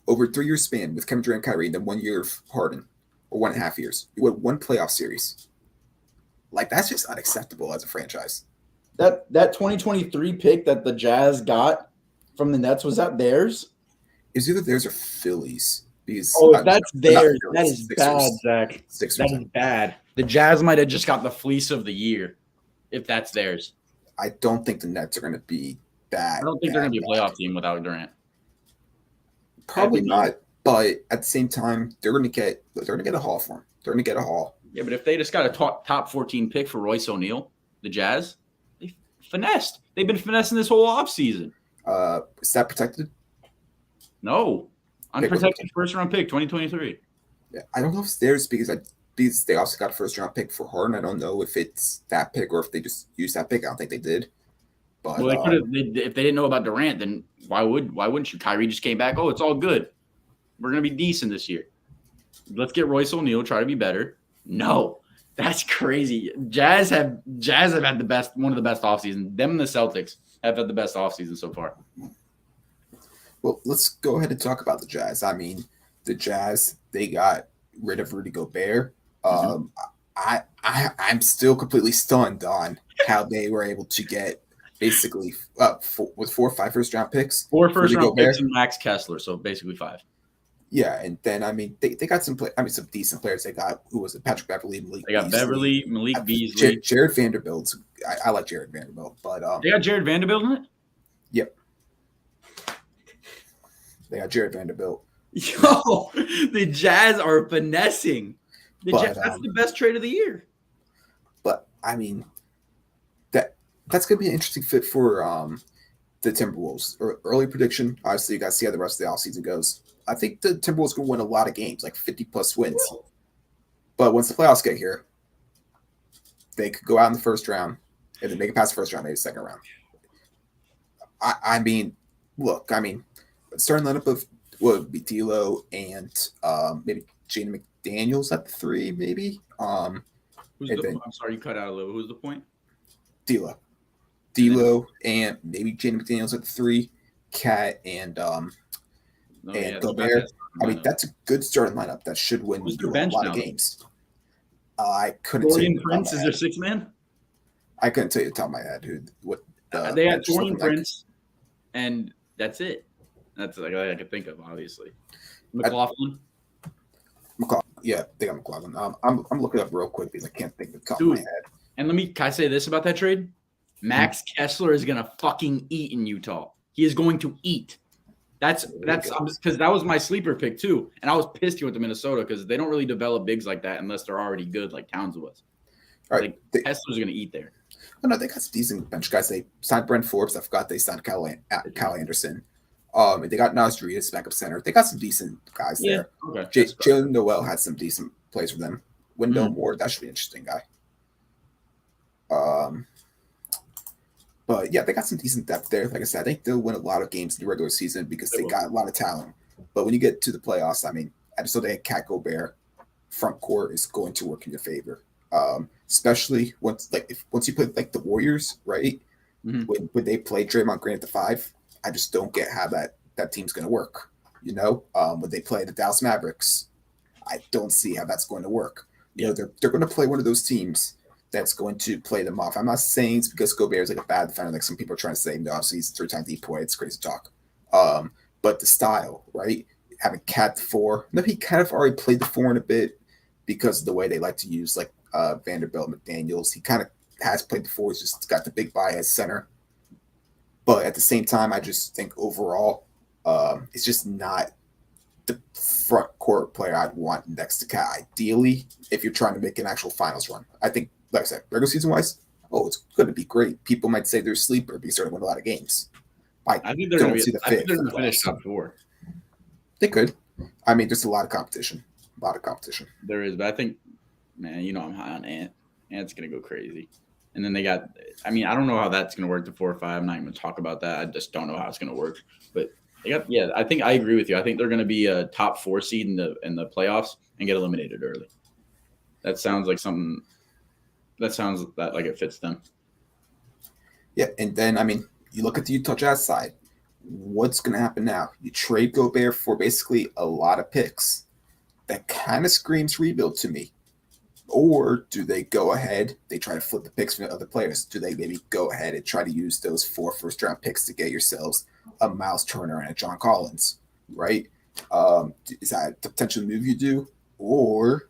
over a 3-year span with Kevin Durant and Kyrie, and then 1 year of Harden, or 1.5 years. You win 1 playoff series. Like, that's just unacceptable as a franchise. That 2023 pick that the Jazz got from the Nets, was that theirs? It's either theirs or Phillies. Because if that's theirs, that is bad, Zach. Sixers. That is bad. The Jazz might have just got the fleece of the year if that's theirs. I don't think the Nets are going to be bad. I don't think they're going to be a playoff team without Durant. Probably not. But at the same time, they're going to get a haul for him. They're going to get a haul. Yeah, but if they just got a top 14 pick for Royce O'Neal, the Jazz, they finessed. They've been finessing this whole offseason. Is that protected? No. Unprotected first-round pick, 2023. Yeah, I don't know if it's theirs because they also got a first-round pick for Harden. I don't know if it's that pick or if they just used that pick. I don't think they did. But well, they could have. If they didn't know about Durant, then why wouldn't you? Kyrie just came back. Oh, it's all good. We're gonna be decent this year. Let's get Royce O'Neal. Try to be better. No, that's crazy. Jazz have had one of the best offseasons. Them and the Celtics have had the best offseason so far. Well, let's go ahead and talk about the Jazz. I mean, the Jazz, they got rid of Rudy Gobert. I'm still completely stunned on how they were able to get basically 4 or 5 first-round picks. 4 first-round picks and Max Kessler, so basically 5. Yeah, and then I mean they got some decent players. They got Patrick Beverley, Malik. They got Beasley, Beverly, Malik Beasley, Jared Vanderbilt. I like Jared Vanderbilt, but they got Jared Vanderbilt in it. Yep, they got Jared Vanderbilt. Yo, the Jazz are finessing. That's the best trade of the year. But I mean, that's gonna be an interesting fit for the Timberwolves. Early prediction. Obviously, you guys see how the rest of the offseason goes. I think the Timberwolves going to win a lot of games, like 50-plus wins. But once the playoffs get here, they could go out in the first round, and then make it past the first round, maybe the second round. I mean, starting lineup of would be D'Lo and maybe Jaden McDaniels at the 3, maybe. I'm sorry, you cut out a little. Who's the point? D'Lo, and maybe Jaden McDaniels at the 3, Cat and Gobert. I mean, that's a good starting lineup. That should win a lot of games. I couldn't tell you. Prince is their 6th man? I couldn't tell you the top of my head they had Dorian Prince, and that's it. That's like I could think of, obviously. McLaughlin. Yeah, they got McLaughlin. I'm looking up real quick because I can't think of the top of my head. And can I say this about that trade? Max Kessler is gonna fucking eat in Utah. He is going to eat. That's because that was my sleeper pick too, and I was pissed he went to Minnesota because they don't really develop bigs like that unless they're already good, like Towns was. All right, Kessler's gonna eat there. Oh no, they got some decent bench guys. They signed Brent Forbes. I forgot they signed Kyle Anderson. They got Nas Reed backup center. They got some decent guys there. Okay. Jalen Noel had some decent plays for them. Wendell Moore, that should be an interesting guy. But yeah, they got some decent depth there. Like I said, I think they'll win a lot of games in the regular season because they got a lot of talent. But when you get to the playoffs, I mean, I just know they had Cat Gobert front court is going to work in your favor. Especially once you put like the Warriors, right? Mm-hmm. When they play Draymond Green at the 5, I just don't get how that team's going to work. You know, when they play the Dallas Mavericks, I don't see how that's going to work. You know, they're going to play one of those teams that's going to play them off. I'm not saying it's because Gobert is like a bad defender, like some people are trying to say. No, obviously he's 3-time DPOY. It's crazy talk. But the style, right? Having Cat the 4. No, he kind of already played the 4 in a bit because of the way they like to use like Vanderbilt, McDaniels. He kind of has played the 4. He's just got the big bias center. But at the same time, I just think overall, it's just not the front court player I'd want next to Cat. Ideally, if you're trying to make an actual finals run, I think, like I said, regular season wise, it's going to be great. People might say they're a sleeper because they're going to win a lot of games. I think they're going to be. I think they're going to finish top 4. They could. I mean, there's a lot of competition. A lot of competition. There is, but I think, man, I'm high on Ant. Ant's going to go crazy. And then they got. I mean, I don't know how that's going to work. The 4 or 5. I'm not even going to talk about that. I just don't know how it's going to work. But they got. Yeah, I think I agree with you. I think they're going to be a top 4 seed in the playoffs and get eliminated early. That sounds like something. That sounds like it fits them. Yeah, and then I mean, you look at the Utah Jazz side. What's going to happen now? You trade Gobert for basically a lot of picks. That kind of screams rebuild to me. Or do they go ahead? They try to flip the picks from the other players. Do they maybe go ahead and try to use those 4 first-round picks to get yourselves a Miles Turner and a John Collins, right? Is that the potential move you do? Or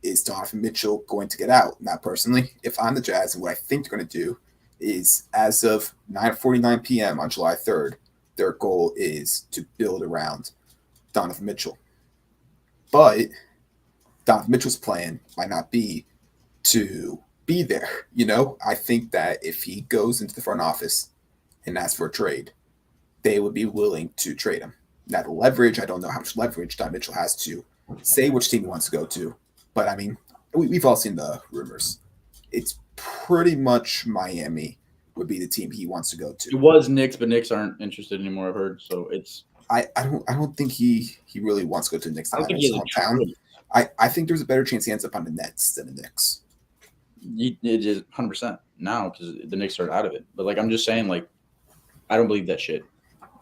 is Donovan Mitchell going to get out? Now, personally, if I'm the Jazz, and what I think they're going to do is, as of 9:49 p.m. on July 3rd, their goal is to build around Donovan Mitchell. But Donovan Mitchell's plan might not be to be there. I think that if he goes into the front office and asks for a trade, they would be willing to trade him. Now, the leverage, I don't know how much leverage Donovan Mitchell has to say which team he wants to go to. But, I mean, we've all seen the rumors. It's pretty much Miami would be the team he wants to go to. It was Knicks, but Knicks aren't interested anymore, I've heard. So it's I don't think he really wants to go to the Knicks. I don't think he has a hometown. I think there's a better chance he ends up on the Nets than the Knicks. It is 100% now because the Knicks are out of it. But I'm just saying, I don't believe that shit.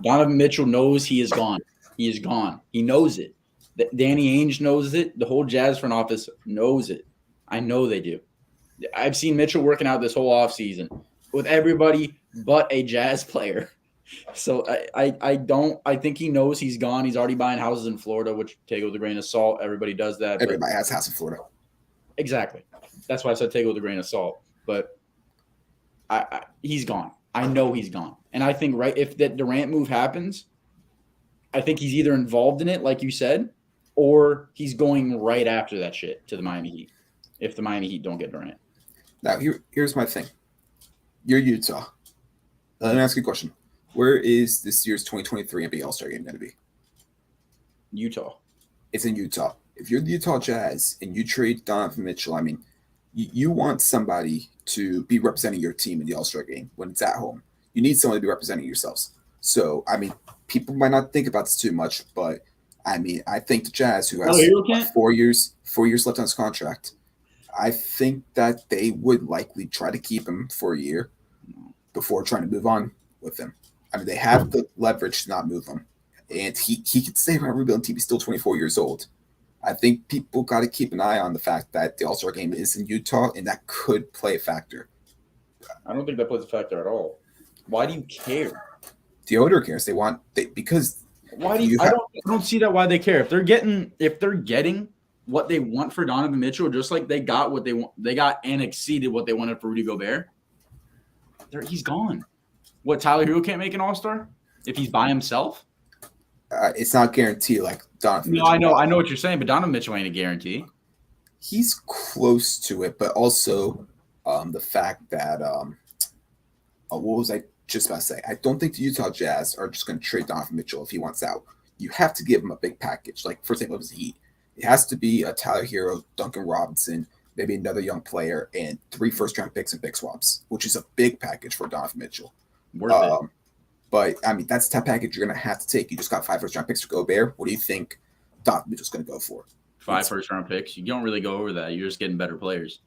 Donovan Mitchell knows he is gone. He is gone. He knows it. Danny Ainge knows it. The whole Jazz front office knows it. I know they do. I've seen Mitchell working out this whole offseason with everybody but a Jazz player. So I think he knows he's gone. He's already buying houses in Florida, which take it with a grain of salt. Everybody does that. Everybody has a house in Florida. Exactly. That's why I said take it with a grain of salt. But he's gone. I know he's gone. And I think if that Durant move happens, I think he's either involved in it, like you said, or he's going right after that shit to the Miami Heat if the Miami Heat don't get Durant. Now, here's my thing. You're Utah. Let me ask you a question. Where is this year's 2023 NBA All-Star Game going to be? Utah. It's in Utah. If you're the Utah Jazz and you trade Donovan Mitchell, I mean, you want somebody to be representing your team in the All-Star Game when it's at home. You need someone to be representing yourselves. So, I mean, people might not think about this too much, but, I mean, I think the Jazz, who has 4 years left on his contract, I think that they would likely try to keep him for a year before trying to move on with him. I mean, they have the leverage to not move him. And he could stay around rebuilding team. He's still 24 years old. I think people got to keep an eye on the fact that the All-Star Game is in Utah, and that could play a factor. I don't think that plays a factor at all. Why do you care? The owner cares. Because why do you? I don't see that. Why they care? If they're getting what they want for Donovan Mitchell, just like they got what they want, they got and exceeded what they wanted for Rudy Gobert. He's gone. What, Tyler Hero can't make an All-Star if he's by himself? It's not guaranteed like Donovan Mitchell. I know what you're saying, but Donovan Mitchell ain't a guarantee. He's close to it, but also the fact that what was I just about to say? I don't think the Utah Jazz are just going to trade Donovan Mitchell if he wants out. You have to give him a big package. Like, for example, it was the Heat. It has to be a Tyler Hero, Duncan Robinson, maybe another young player, and 3 first-round picks and pick swaps, which is a big package for Donovan Mitchell. Worth it. But, I mean, that's the type of package you're going to have to take. You just got 5 first-round picks for Gobert. What do you think Donovan Mitchell's going to go for? 5 first-round picks? You don't really go over that. You're just getting better players.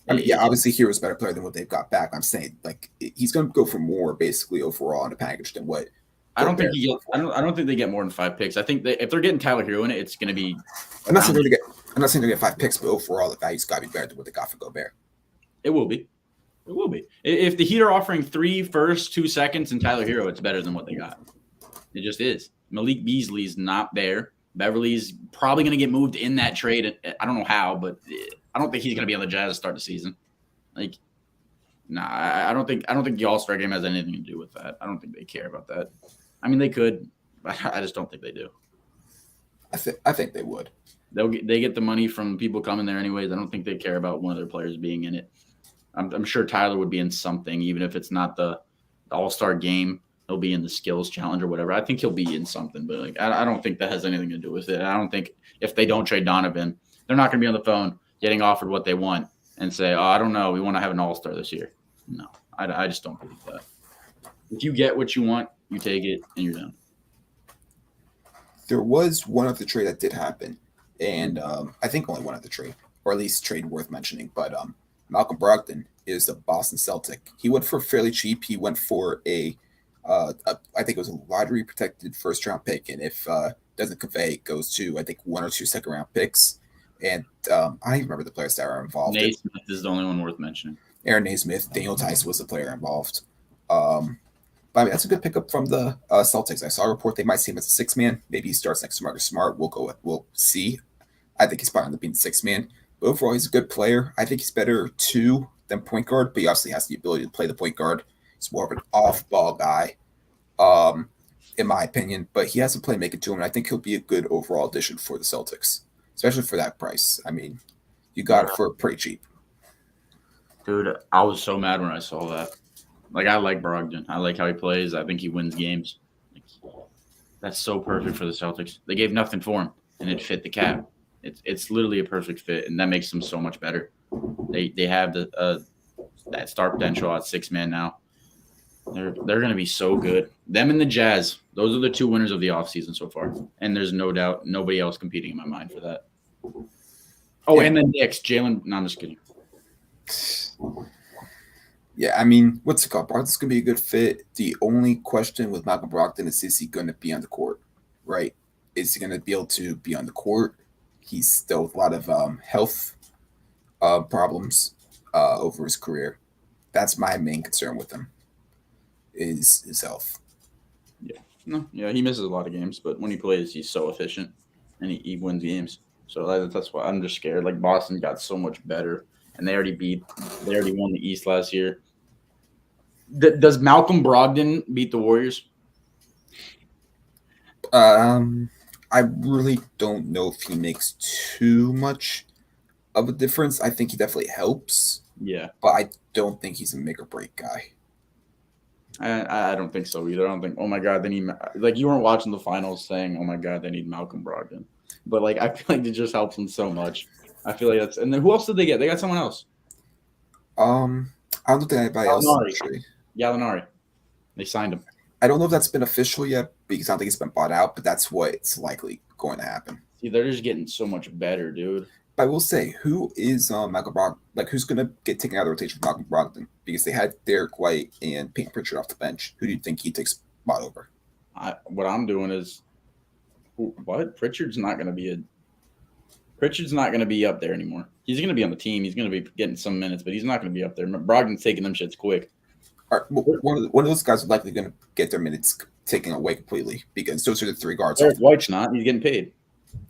I mean, yeah, obviously Hero's a better player than what they've got back. I'm saying, like, he's going to go for more, basically, overall in the package than what I don't think I don't think they get more than 5 picks. I think if they're getting Tyler Hero in it, it's going to be. I'm not saying they're get 5 picks, but overall the value's got to be better than what they got for Gobert. It will be. It will be. If the Heat are offering 3 firsts, 2 seconds, and Tyler Hero, it's better than what they got. It just is. Malik Beasley's not there. Beverly's probably going to get moved in that trade. I don't know how, but I don't think he's going to be on the Jazz to start the season. Like, Nah, I don't think the All-Star game has anything to do with that. I don't think they care about that. I mean, they could, but I just don't think they do. I think they would. They get the money from people coming there anyways. I don't think they care about one of their players being in it. I'm sure Tyler would be in something, even if it's not the All-Star game. He'll be in the skills challenge or whatever. I think he'll be in something, but like I don't think that has anything to do with it. I don't think if they don't trade Donovan, they're not going to be on the phone getting offered what they want and say, "Oh, I don't know, we want to have an All-Star this year." No, I just don't believe that. If you get what you want, you take it and you're done. There was one other trade that did happen, and I think only one other trade, or at least trade worth mentioning. But Malcolm Brogdon is the Boston Celtic. He went for fairly cheap. He went for I think it was a lottery protected first round pick, and if doesn't convey, it goes to I think 1 or 2 second round picks. And I don't even remember the players that are involved. Naismith is the only one worth mentioning. Aaron Naismith, Daniel Tice was the player involved. But I mean, that's a good pickup from the Celtics. I saw a report they might see him as a 6-man. Maybe he starts next to Marcus Smart. We'll see. I think he's probably going to be the 6-man. But overall, he's a good player. I think he's better 2 than point guard, but he obviously has the ability to play the point guard. He's more of an off-ball guy, in my opinion. But he has a playmaking to him, and I think he'll be a good overall addition for the Celtics, especially for that price. I mean, you got it for pretty cheap. Dude, I was so mad when I saw that. Like, I like Brogdon. I like how he plays. I think he wins games. That's so perfect for the Celtics. They gave nothing for him, and it fit the cap. It's literally a perfect fit, and that makes them so much better. They have that star potential at 6-man now. They're going to be so good. Them and the Jazz, those are the 2 winners of the offseason so far, and there's no doubt nobody else competing in my mind for that. Oh, yeah. And the Knicks, Jalen. No, I'm just kidding. Yeah, I mean, what's it called? Brogdon's going to be a good fit. The only question with Malcolm Brogdon is he going to be on the court, right? Is he going to be able to be on the court? He's still with a lot of health problems over his career. That's my main concern with him, is his health. Yeah, he misses a lot of games, but when he plays, he's so efficient, and he wins games. So that's why I'm just scared. Like, Boston got so much better, and they already won the East last year. Does Malcolm Brogdon beat the Warriors? I really don't know if he makes too much of a difference. I think he definitely helps. Yeah. But I don't think he's a make or break guy. I don't think so either. I don't think, oh my God, they need, like, you weren't watching the finals saying, oh my God, they need Malcolm Brogdon. But, like, I feel like it just helps them so much. I feel like that's, and then who else did they get? They got someone else. I don't think anybody else. Gallinari. They signed him. I don't know if that's been official yet because I don't think it's been bought out, but that's what's likely going to happen. See, they're just getting so much better, dude. But I will say, who is Malcolm Brogdon? Like, who's going to get taken out of the rotation for Malcolm Brogdon? Because they had Derek White and Payton Pritchard off the bench. Who do you think he takes spot over? What I'm doing is, what? Pritchard's not going to be up there anymore. He's going to be on the team. He's going to be getting some minutes, but he's not going to be up there. Brogdon's taking them shits quick. All right, one of those guys are likely going to get their minutes taken away completely because those are the 3 guards. Derek White's not. He's getting paid.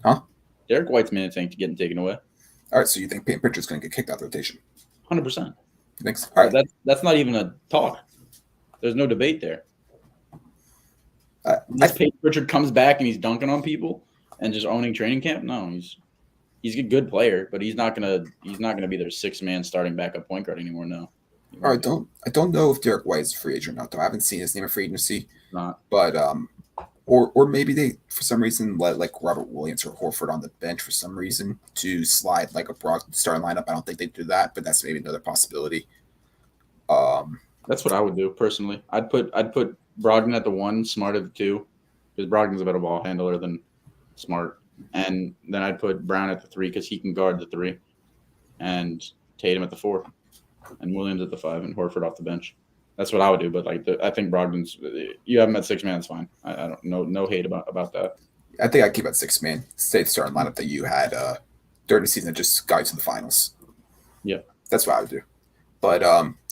Huh? Derek White's minutes ain't getting taken away. All right, so you think Payton Pritchard's going to get kicked out of the rotation? 100%. Thanks. All right. That's not even a talk. There's no debate there. Payton Pritchard comes back and he's dunking on people and just owning training camp. No, he's a good player, but he's not gonna be their 6-man starting backup point guard anymore. No. All right, I don't know if Derek White is a free agent or not, though. I haven't seen his name in free agency. Not. But or maybe they for some reason let like Robert Williams or Horford on the bench for some reason to slide like a Brogdon starting lineup. I don't think they do that, but that's maybe another possibility. That's what I would do personally. I'd put Brogdon at the 1, Smart at the 2, because Brogdon's a better ball handler than Smart, and then I'd put Brown at the 3 because he can guard the 3, and Tatum at the 4. And Williams at the 5 and Horford off the bench. That's what I would do. But I think Brogdon's. You have him at 6-man, it's fine. I don't no hate about that. I think I'd keep it 6-man. Stay the starting lineup that you had during the season that just got you to the finals. Yeah, that's what I would do. But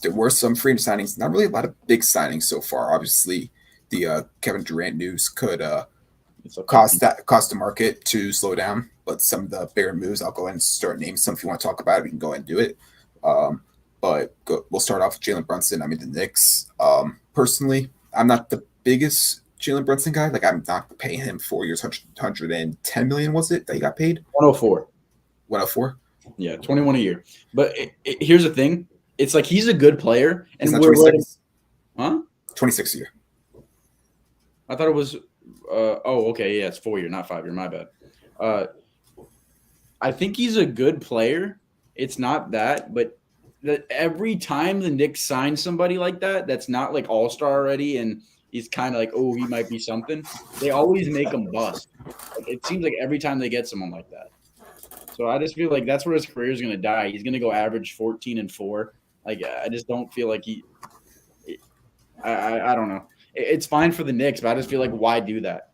there were some free agent signings. Not really a lot of big signings so far. Obviously, the Kevin Durant news could cause the market to slow down. But some of the bigger moves, I'll go ahead and start naming some. If you want to talk about it, we can go ahead and do it. But we'll start off with Jalen Brunson. I mean, the Knicks. Personally, I'm not the biggest Jalen Brunson guy. Like, I'm not paying him 4 years, 110 million. Was it that he got paid? 104. 104. Yeah, 21 a year. But here's the thing: it's like he's a good player, and He's not we're 26. huh? 26 a year. I thought it was. Okay, yeah, it's 4 year, not 5 year. My bad. I think he's a good player. It's not that, but that every time the Knicks sign somebody like that, that's not like all-star already, and he's kind of like, oh, he might be something. They always make him bust. Like, it seems like every time they get someone like that. So I just feel like that's where his career is going to die. He's going to go average 14-4. Like, I just don't feel like he. I don't know. It's fine for the Knicks, but I just feel like why do that?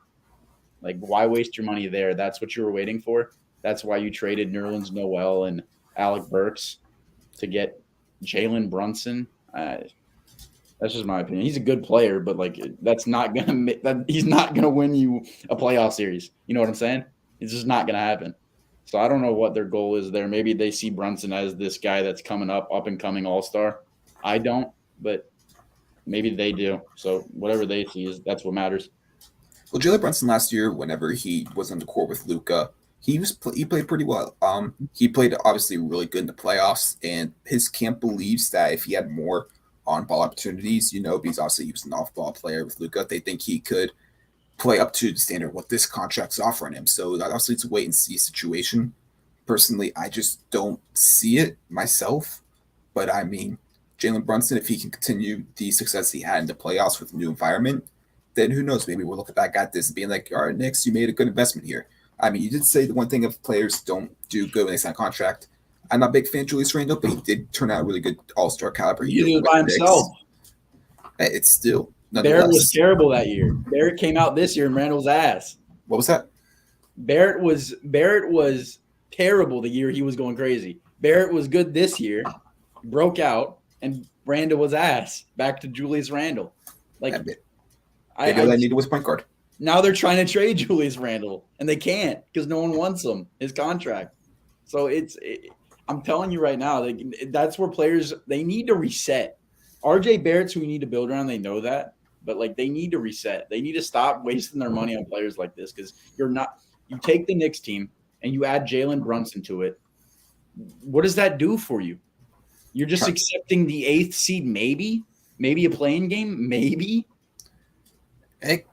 Like, why waste your money there? That's what you were waiting for. That's why you traded Nerlens Noel and Alec Burks to get Jalen Brunson. That's just my opinion. He's a good player, but like that's not gonna he's not gonna win you a playoff series. You know what I'm saying? It's just not gonna happen. So I don't know what their goal is there. Maybe they see Brunson as this guy that's coming up and coming all-star. I don't, but maybe they do. So whatever they see that's what matters. Well, Jalen Brunson last year, whenever he was on the court with Luka, he played pretty well. He played obviously really good in the playoffs, and his camp believes that if he had more on-ball opportunities, because obviously he was an off-ball player with Luka, they think he could play up to the standard of what this contract's offering him. So obviously it's a wait and see situation. Personally, I just don't see it myself. But I mean, Jalen Brunson, if he can continue the success he had in the playoffs with a new environment, then who knows? Maybe we'll look back at this and being like, all right, Knicks, you made a good investment here. I mean, you did say the one thing if players don't do good when they sign a contract. I'm not a big fan of Julius Randle, but he did turn out a really good all-star caliber year. He did it by himself. It's still Barrett was terrible that year. Barrett came out this year and Randall's ass. What was that? Barrett was terrible the year he was going crazy. Barrett was good this year, broke out, and Randall was ass. Back to Julius Randle. Like maybe all I needed was point guard. Now they're trying to trade Julius Randle, and they can't because no one wants him, his contract. So I'm telling you right now, that's where players, they need to reset. RJ Barrett's who we need to build around. They know that, but like they need to reset. They need to stop wasting their money on players like this because you take the Knicks team and you add Jalen Brunson to it. What does that do for you? You're just accepting the 8th seed, maybe a playing game, maybe. Hey,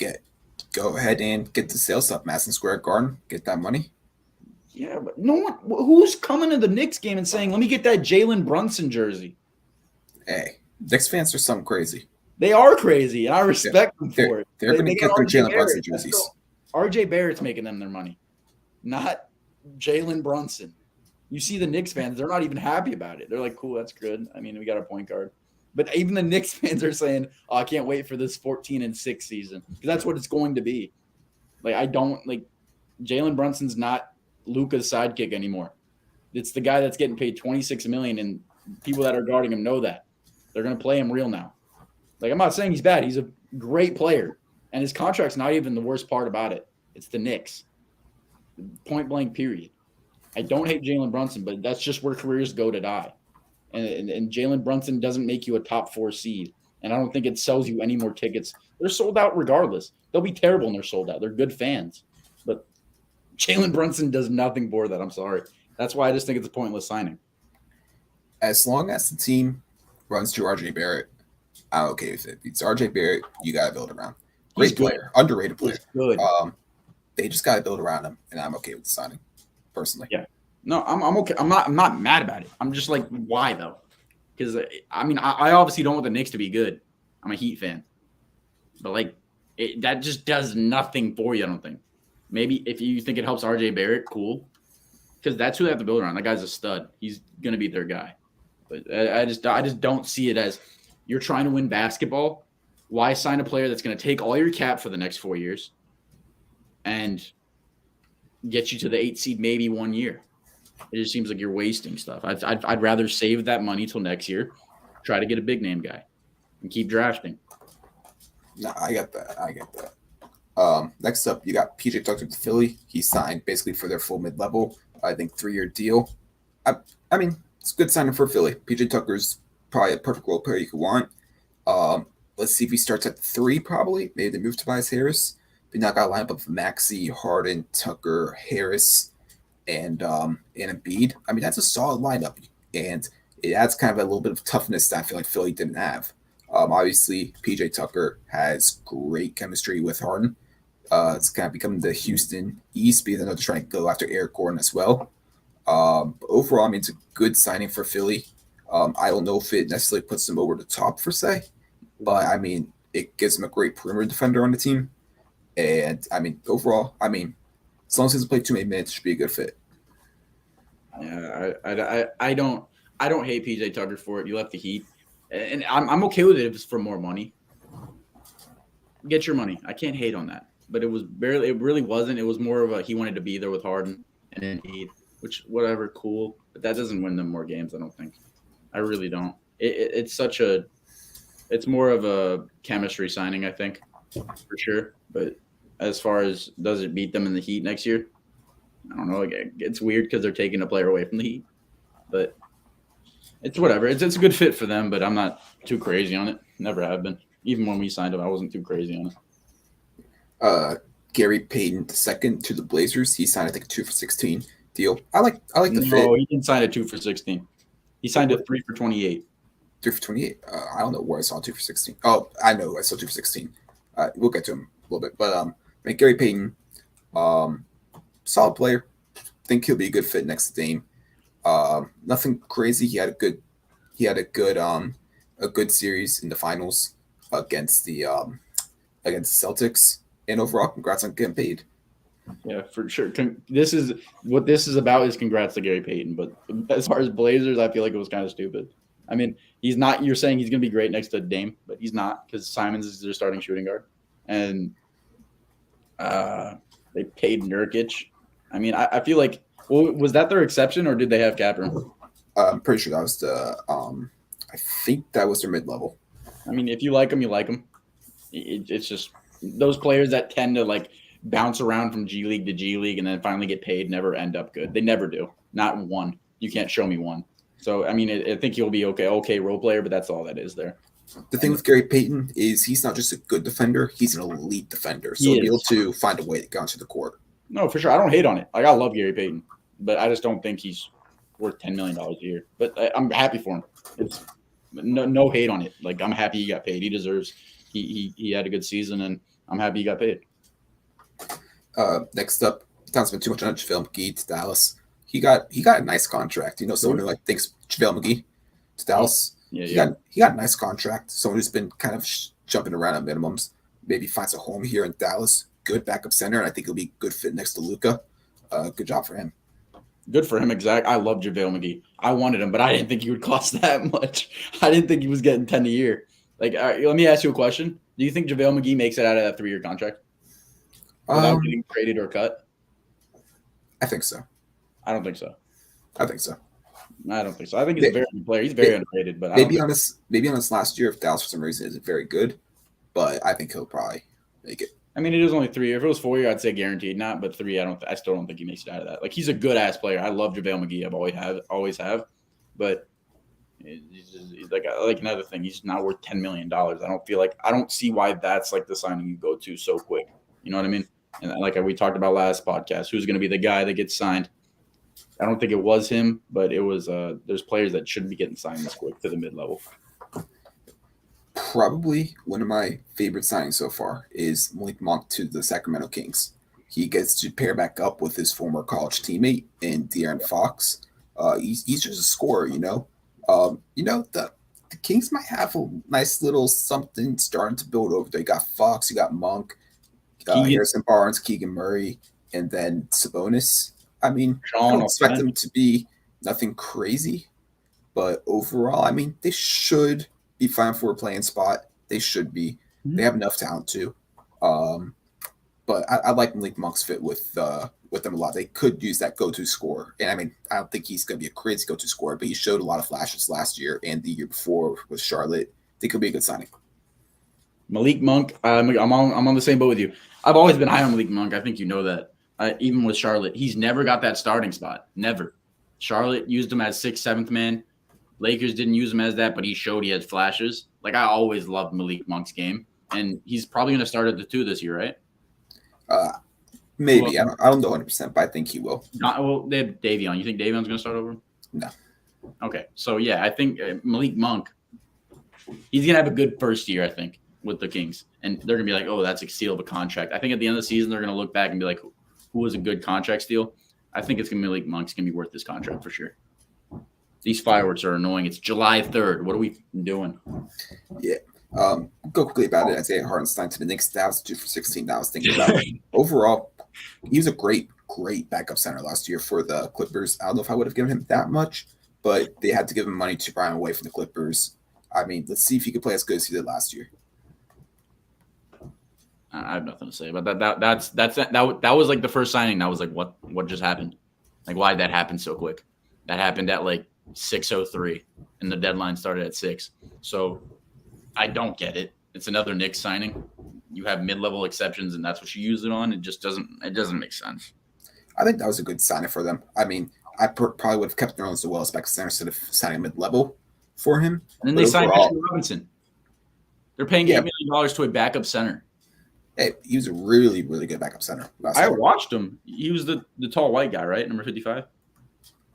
go ahead and get the sales up, Madison Square Garden, get that money. Yeah, but no one who's coming to the Knicks game and saying, "Let me get that Jalen Brunson jersey." Hey, Knicks fans are something crazy. They are crazy, and I respect them for it. They're going to get their Jalen Brunson jerseys. RJ Barrett's making them their money, not Jalen Brunson. You see the Knicks fans, they're not even happy about it. They're like, cool, that's good. I mean, we got our point guard. But even the Knicks fans are saying, oh, I can't wait for this 14-6 season because that's what it's going to be. Like, Jalen Brunson's not Luka's sidekick anymore. It's the guy that's getting paid $26 million, and people that are guarding him know that. They're going to play him real now. Like, I'm not saying he's bad. He's a great player, and his contract's not even the worst part about it. It's the Knicks. Point blank, period. I don't hate Jalen Brunson, but that's just where careers go to die. And Jalen Brunson doesn't make you a top 4 seed. And I don't think it sells you any more tickets. They're sold out regardless. They'll be terrible when they're sold out. They're good fans. But Jalen Brunson does nothing for that. I'm sorry. That's why I just think it's a pointless signing. As long as the team runs through RJ Barrett, I'm okay with it. It's RJ Barrett, you got to build around. Great player, underrated player. He's good. They just got to build around him, and I'm okay with the signing, personally. Yeah. No, I'm okay. I'm not mad about it. I'm just like, why though? Because I mean, I obviously don't want the Knicks to be good. I'm a Heat fan, but like, that just does nothing for you. I don't think. Maybe if you think it helps RJ Barrett, cool, because that's who they have to build around. That guy's a stud. He's gonna be their guy. But I just don't see it as you're trying to win basketball. Why sign a player that's going to take all your cap for the next 4 years and get you to the 8th seed maybe 1 year? It just seems like you're wasting stuff. I'd rather save that money till next year, try to get a big name guy, and keep drafting. No, I get that. Next up, you got PJ Tucker to Philly. He signed basically for their full mid-level, I think 3-year deal. I mean, it's a good signing for Philly. PJ Tucker's probably a perfect role player you could want. Let's see if he starts at 3, probably. Maybe they move Tobias Harris. But now got a lineup of Maxey, Harden, Tucker, Harris, and Embiid. I mean, that's a solid lineup. And it adds kind of a little bit of toughness that I feel like Philly didn't have. Obviously, PJ Tucker has great chemistry with Harden. It's kind of become the Houston East, because I know they're trying to go after Eric Gordon as well. But overall, I mean, it's a good signing for Philly. I don't know if it necessarily puts them over the top per se, but I mean, it gives them a great perimeter defender on the team. And I mean, overall, I mean, as long as he doesn't play too many minutes, it should be a good fit. Yeah, I don't hate PJ Tucker for it. You left the Heat, and I'm okay with it if it's for more money. Get your money. I can't hate on that. But it really wasn't. It was more of a he wanted to be there with Harden and Embiid, which whatever, cool. But that doesn't win them more games, I don't think. I really don't. It's more of a chemistry signing, I think, for sure. But as far as does it beat them in the Heat next year? I don't know. It's weird because they're taking a player away from the Heat, but it's whatever. It's a good fit for them, but I'm not too crazy on it. Never have been. Even when we signed him, I wasn't too crazy on it. Gary Payton II to the Blazers. He signed, I think, a 2 for 16 deal. I like the fit. No, he didn't sign a 2 for 16. He signed a 3 for 28. 3 for 28. I don't know where I saw 2 for 16. Oh, I know I saw 2 for 16. We'll get to him a little bit, but I mean, Gary Payton, solid player. Think he'll be a good fit next to Dame. Nothing crazy. He had a good series in the finals against the Celtics. And overall, congrats on getting paid. Yeah, for sure. This is what this is about. Is congrats to Gary Payton. But as far as Blazers, I feel like it was kind of stupid. I mean, he's not. You're saying he's going to be great next to Dame, but he's not because Simons is their starting shooting guard, and they paid Nurkic. I mean, I feel like was that their exception or did they have cap room? I'm pretty sure that was I think that was their mid level. I mean, if you like them, you like them. It's just those players that tend to like bounce around from G League to G League and then finally get paid never end up good. They never do. Not one. You can't show me one. So, I mean, I think he'll be okay role player, but that's all that is there. The thing with Gary Payton is he's not just a good defender, he's an elite defender. So he'll be able to find a way to get onto the court. No, for sure. I don't hate on it. Like, I love Gary Payton, but I just don't think he's worth $10 million a year. But I'm happy for him. It's no hate on it. Like, I'm happy he got paid. He deserves he had a good season, and I'm happy he got paid. Next up, don't spend too much on JaVale McGee to Dallas. He got a nice contract. You know, someone who like thinks JaVale McGee to Dallas. Yeah, he got a nice contract. Someone who's been kind of jumping around at minimums. Maybe finds a home here in Dallas. Good backup center, and I think he'll be a good fit next to Luka. Good job for him. Good for him, exact. I love JaVale McGee. I wanted him, but I didn't think he would cost that much. I didn't think he was getting 10 a year. Like, let me ask you a question. Do you think JaVale McGee makes it out of that 3-year contract without getting traded or cut? I think so. I don't think so. I think so. I don't think so. I think he's a very good player. He's very underrated, but maybe on this last year, if Dallas for some reason isn't very good, but I think he'll probably make it. I mean, it is only 3 years. If it was 4 years, I'd say guaranteed. Not, but 3, I still don't think he makes it out of that. Like, he's a good ass player. I love JaVale McGee. I've always have, but he's like another thing. He's not worth $10 million. I don't see why that's like the signing you go to so quick. You know what I mean? And like we talked about last podcast, who's going to be the guy that gets signed? I don't think it was him, but it was. There's players that shouldn't be getting signed this quick to the mid level. Probably one of my favorite signings so far is Malik Monk to the Sacramento Kings. He gets to pair back up with his former college teammate in De'Aaron Fox. He's just a scorer, you know. The Kings might have a nice little something starting to build over there. You got Fox, you got Monk, Harrison Barnes, Keegan Murray, and then Sabonis. I mean, I don't expect them to be nothing crazy, but overall, I mean, they should be fine for a playing spot. They should be. Mm-hmm. They have enough talent too. But I like Malik Monk's fit with them a lot. They could use that go-to scorer. And I mean, I don't think he's going to be a crazy go-to scorer, but he showed a lot of flashes last year and the year before with Charlotte. I think he'll be a good signing. Malik Monk, I'm on the same boat with you. I've always been high on Malik Monk. I think you know that. Even with Charlotte, he's never got that starting spot. Never. Charlotte used him as 6th, 7th man. Lakers didn't use him as that, but he showed he had flashes. Like, I always loved Malik Monk's game, and he's probably going to start at the 2 this year, right? Maybe. Well, I don't know 100%, but I think he will. Well, they have Davion. You think Davion's going to start over him? No. Okay. So, yeah, I think Malik Monk, he's going to have a good first year, I think, with the Kings. And they're going to be like, oh, that's a steal of a contract. I think at the end of the season, they're going to look back and be like, who was a good contract steal? I think it's going to be Malik Monk's going to be worth this contract for sure. These fireworks are annoying. It's July 3rd. What are we doing? Yeah. Go quickly about it. Isaiah Hartenstein to the Knicks. That was 2 for 16. I was thinking about it. Overall, he was a great backup center last year for the Clippers. I don't know if I would have given him that much, but they had to give him money to buy him away from the Clippers. I mean, let's see if he could play as good as he did last year. I have nothing to say about that. That was like the first signing. I was like, what just happened? Like, why did that happen so quick? That happened at like 6:03, and the deadline started at 6. So I don't get it. It's another Knicks signing. You have mid-level exceptions, and that's what you use it on. It just doesn't make sense. I think that was a good signing for them. I mean, I probably would have kept Nerlens Noel as back center instead of signing mid-level for him. And then they signed Mitchell Robinson. They're paying $8 million to a backup center. Hey, he was a really, really good backup center. I watched him. He was the tall white guy, right? Number 55?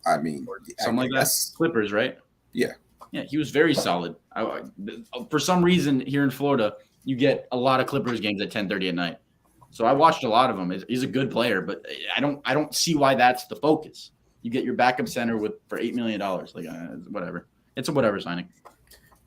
I mean, something like that. Clippers, right? Yeah. Yeah, he was very solid. For some reason, here in Florida, you get a lot of Clippers games at 10:30 at night. So I watched a lot of them. He's a good player, but I don't see why that's the focus. You get your backup center for $8 million. Like, whatever. It's a whatever signing.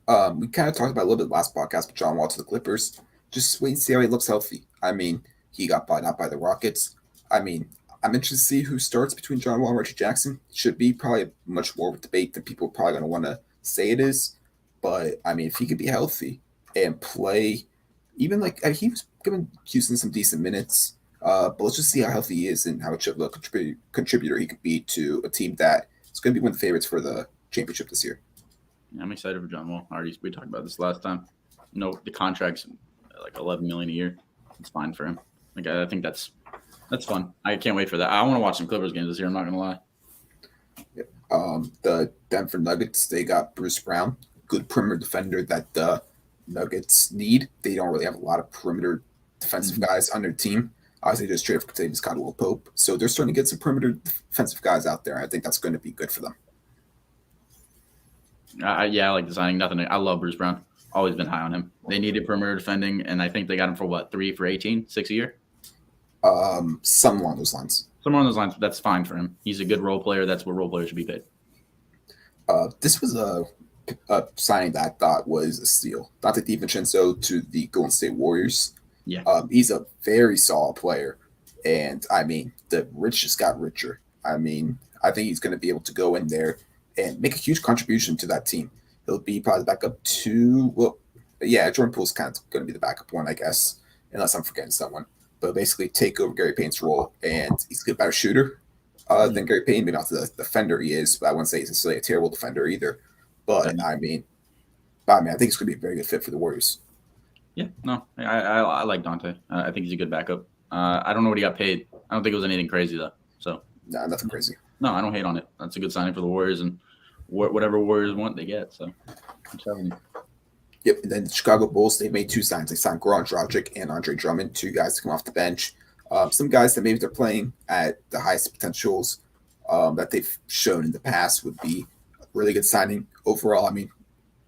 We kind of talked about a little bit last podcast with John Wall to the Clippers. Just wait and see how he looks healthy. I mean, he got bought out by the Rockets. I mean, I'm interested to see who starts between John Wall and Reggie Jackson. Should be probably much more of a debate than people are probably going to want to say it is. But, I mean, if he could be healthy and play, even like he was giving Houston some decent minutes. But let's just see how healthy he is and how much of a contributor he could be to a team that is going to be one of the favorites for the championship this year. Yeah, I'm excited for John Wall. We talked about this last time. The contract's like $11 million a year. It's fine for him. Like, I think that's fun. I can't wait for that. I want to watch some Clippers games this year. I'm not gonna lie. The Denver Nuggets, they got Bruce Brown, good perimeter defender that the Nuggets need. They don't really have a lot of perimeter defensive guys on their team. Obviously, they just traded for Kentavious Caldwell-Pope, so they're starting to get some perimeter defensive guys out there. I think that's going to be good for them. I like the signing. I love Bruce Brown. Always been high on him. They needed perimeter defending, and I think they got him for what, 3 for 18, 6 a year? Some along those lines. Somewhere on those lines, that's fine for him. He's a good role player. That's what role players should be paid. This was a signing that I thought was a steal. Dante DiVincenzo to the Golden State Warriors. Yeah. He's a very solid player. And, I mean, the rich just got richer. I mean, I think he's going to be able to go in there and make a huge contribution to that team. He'll be probably back up to, Jordan Poole's kind of going to be the backup one, I guess, unless I'm forgetting someone. But basically take over Gary Payton's role, and he's a good better shooter than Gary Payton. Maybe not the defender he is, but I wouldn't say he's necessarily a terrible defender either. But, I think it's going to be a very good fit for the Warriors. Yeah, no, I like Dante. I think he's a good backup. I don't know what he got paid. I don't think it was anything crazy, though. So No, nothing crazy. No, I don't hate on it. That's a good signing for the Warriors, and whatever Warriors want, they get. So I'm telling you. Yep, and then the Chicago Bulls, they made 2 signs. They signed Goran Dragic and Andre Drummond, 2 guys to come off the bench. Some guys that maybe they're playing at the highest potentials that they've shown in the past would be a really good signing. Overall, I mean,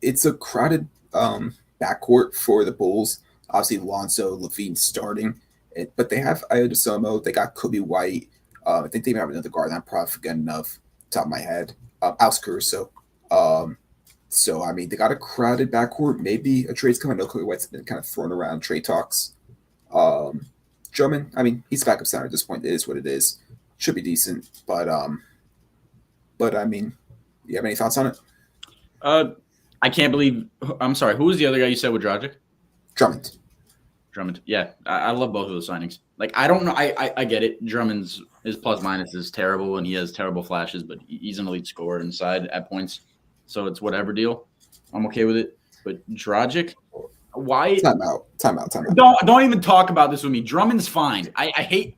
it's a crowded backcourt for the Bulls. Obviously, Lonzo, LaVine starting. But they have Ayo DeSomo. They got Kobe White. I think they have another guard. I'm probably forgetting of top of my head. Alex Caruso. So, I mean, they got a crowded backcourt. Maybe a trade's coming. I know Kobe White's been kind of thrown around trade talks. Drummond, I mean, he's backup center at this point. It is what it is. Should be decent. But I mean, you have any thoughts on it? I can't believe – I'm sorry. Who was the other guy you said with Dragic? Drummond. Yeah, I love both of those signings. Like, I don't know. I get it. Drummond's his plus minus is terrible, and he has terrible flashes, but he's an elite scorer inside at points. So it's whatever deal. I'm okay with it. But Dragic, why? Time out. Don't even talk about this with me. Drummond's fine. I hate.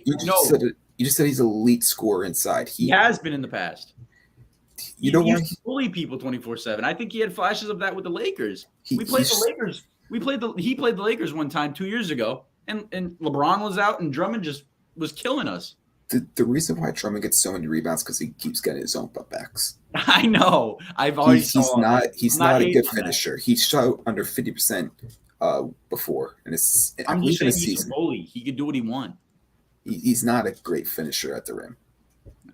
You No. said it. You just said he's an elite scorer inside. He has been in the past. You know He why? used to bully people 24/7. I think he had flashes of that with the Lakers. He played the Lakers one time 2 years ago, and LeBron was out, and Drummond just was killing us. The reason why Drummond gets so many rebounds because he keeps getting his own putbacks. I know. I've always he's not a good finisher. He shot under 50% before, and I'm just saying he's a bully. He could do what he wants. He's not a great finisher at the rim.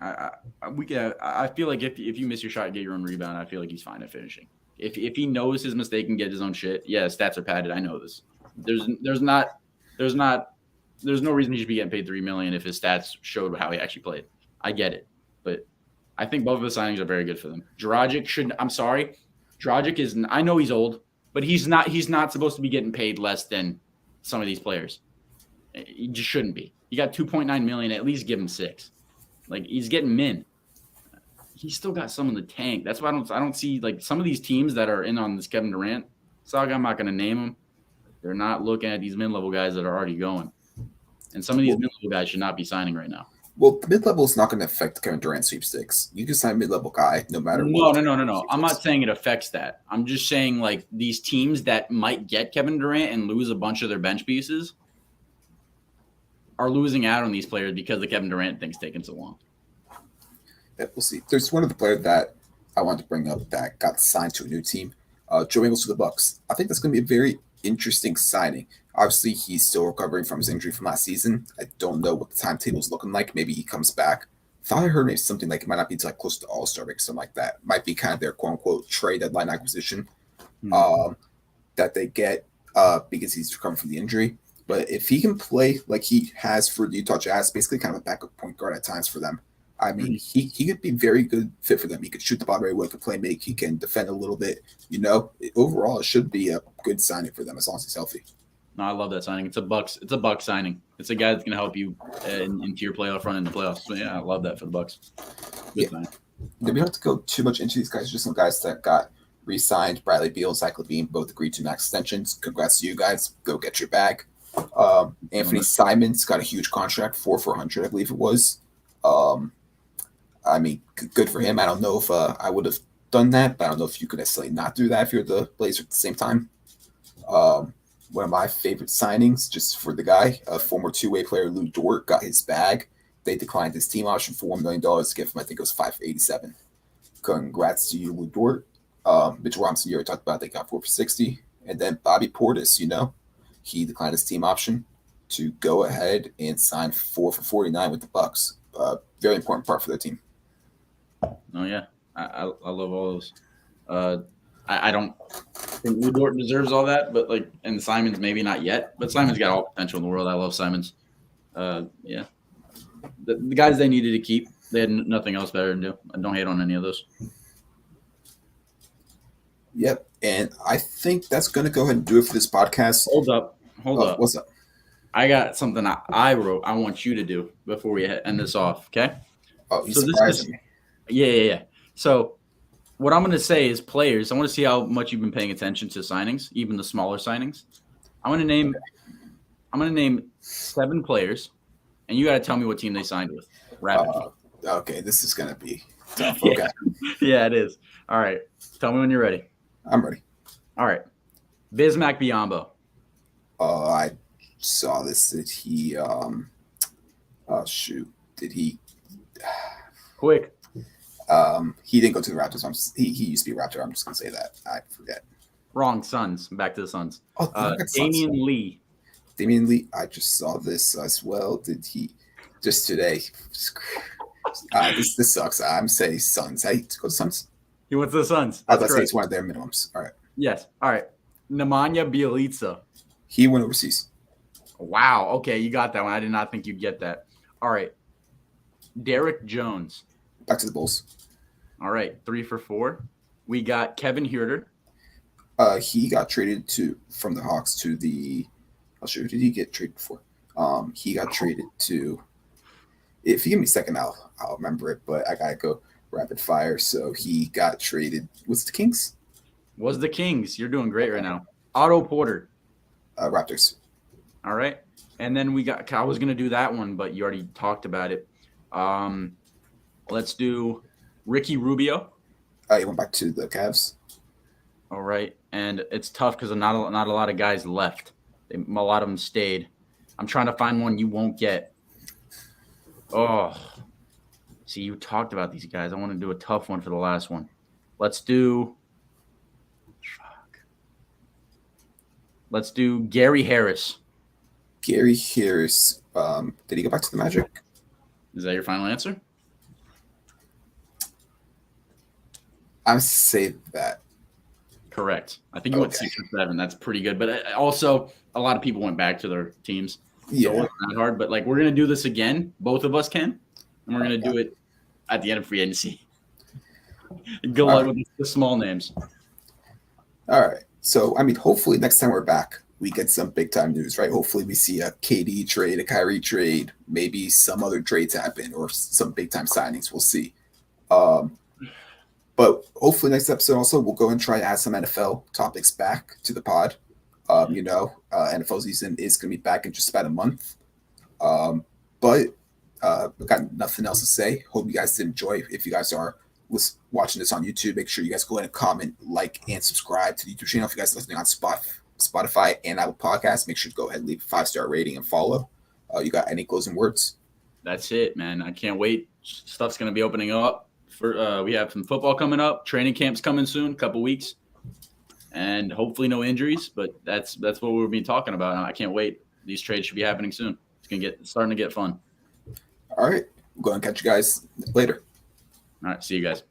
I feel like if you miss your shot, get your own rebound. I feel like he's fine at finishing. If he knows his mistake and get his own shit, yeah, stats are padded. I know this. There's no reason he should be getting paid $3 million if his stats showed how he actually played. I get it, but I think both of the signings are very good for them. Dragic should. I'm sorry, Dragic is. I know he's old, but he's not. He's not supposed to be getting paid less than some of these players. He just shouldn't be. You got $2.9 million. At least give him $6 million. Like he's getting min. He's still got some in the tank. That's why I don't see like some of these teams that are in on this Kevin Durant saga. I'm not going to name them. They're not looking at these mid-level guys that are already going. And some of these mid-level guys should not be signing right now. Well, the mid-level is not going to affect Kevin Durant sweepstakes. You can sign a mid-level guy no matter what. No. I'm not saying it affects that. I'm just saying like these teams that might get Kevin Durant and lose a bunch of their bench pieces are losing out on these players because the Kevin Durant thing's taking so long. Yeah, we'll see. There's one of the players that I wanted to bring up that got signed to a new team. Joe Ingles to the Bucks. I think that's going to be a very interesting signing. Obviously, he's still recovering from his injury from last season. I don't know what the timetable is looking like. Maybe he comes back. Thought I heard maybe something like it might not be like close to All-Star break, something like that. Might be kind of their quote-unquote trade deadline acquisition that they get because he's recovering from the injury. But if he can play like he has for the Utah Jazz, basically kind of a backup point guard at times for them, I mean, he could be very good fit for them. He could shoot the ball very well, he could play make, he can defend a little bit. Overall, it should be a good signing for them as long as he's healthy. No, I love that signing. It's a Bucks signing. It's a guy that's going to help you into your playoff run in the playoffs. So, yeah, I love that for the Bucks. Good signing. We don't have to go too much into these guys. Just some guys that got re-signed. Bradley Beal, Zach LaVine both agreed to max extensions. Congrats to you guys. Go get your bag. Anthony Simons got a huge contract, $400, I believe it was. I mean, good for him. I don't know if I would have done that, but I don't know if you could necessarily not do that if you're the Blazers at the same time. One of my favorite signings, just for the guy, a former two-way player, Lou Dort, got his bag. They declined his team option for $1 million to give him, I think it was $587. Congrats to you, Lou Dort. Mitchell Robinson, you already talked about, they got $4 for $60. And then Bobby Portis, he declined his team option to go ahead and sign $4 for $49 with the Bucks. Very important part for their team. Oh yeah, I love all those. I don't think Lou Dort deserves all that, but and Simons maybe not yet. But Simons got all potential in the world. I love Simons. Yeah, the guys they needed to keep, they had nothing else better to do. I don't hate on any of those. Yep, and I think that's going to go ahead and do it for this podcast. Hold up. What's up? I got something I wrote. I want you to do before we end this off. Okay. Oh, you surprised me. Yeah. So what I'm going to say is players. I want to see how much you've been paying attention to signings, even the smaller signings. I'm going to name 7 players, and you got to tell me what team they signed with. Rapid. Okay, this is going to be tough. Okay. Yeah, it is. All right. Tell me when you're ready. I'm ready. All right. Bismack Biyombo. I saw this. Did he did he quick he didn't go to the Raptors. He used to be a Raptor. I'm just gonna say that. I forget. Wrong. Suns. Back to the Suns. Damian Lee. I just saw this as well. Did he just today? This sucks. I'm saying Suns. Hey, go to Suns. He went to the Suns. I was about to say it's one of their minimums. All right. Yes. All right. Nemanja Bjelica. He went overseas. Wow. Okay, you got that one. I did not think you'd get that. All right. Derek Jones. Back to the Bulls. All right. 3 for 4. We got Kevin Huerter. He got traded from the Hawks to the. I'll show you. Who did he get traded for? He got traded to. If you give me a second, I'll remember it. But I gotta go rapid fire. So he got traded. Was it the Kings? Was the Kings? You're doing great right now. Otto Porter. Raptors. All right. And then we got. I was gonna do that one, but you already talked about it. Let's do Ricky Rubio. He went back to the Cavs. All right, and it's tough because not a lot of guys left. A lot of them stayed. I'm trying to find one you won't get. Oh, see, you talked about these guys. I want to do a tough one for the last one. Let's do Gary Harris. Gary Harris. Did he go back to the Magic? Is that your final answer? I'm say that. Correct. I think you went 6 or 7. That's pretty good. But also, a lot of people went back to their teams. Yeah. So it wasn't that hard. But, we're going to do this again. Both of us can. And we're going to do it at the end of free agency. Good luck with the small names. All right. So, hopefully next time we're back, we get some big-time news, right? Hopefully we see a KD trade, a Kyrie trade, maybe some other trades happen or some big-time signings. We'll see. But hopefully next episode also we'll go and try to add some NFL topics back to the pod. NFL season is going to be back in just about a month. But I've got nothing else to say. Hope you guys did enjoy. If you guys are watching this on YouTube, make sure you guys go ahead and comment, like, and subscribe to the YouTube channel. If you guys are listening on Spotify and Apple Podcasts, make sure to go ahead and leave a 5-star rating and follow. You got any closing words? That's it, man. I can't wait. Stuff's going to be opening up. We have some football coming up. Training camp's coming soon, a couple weeks, and hopefully no injuries. But that's what we'll be talking about. I can't wait. These trades should be happening soon. It's starting to get fun. All right, we'll go and catch you guys later. All right, see you guys.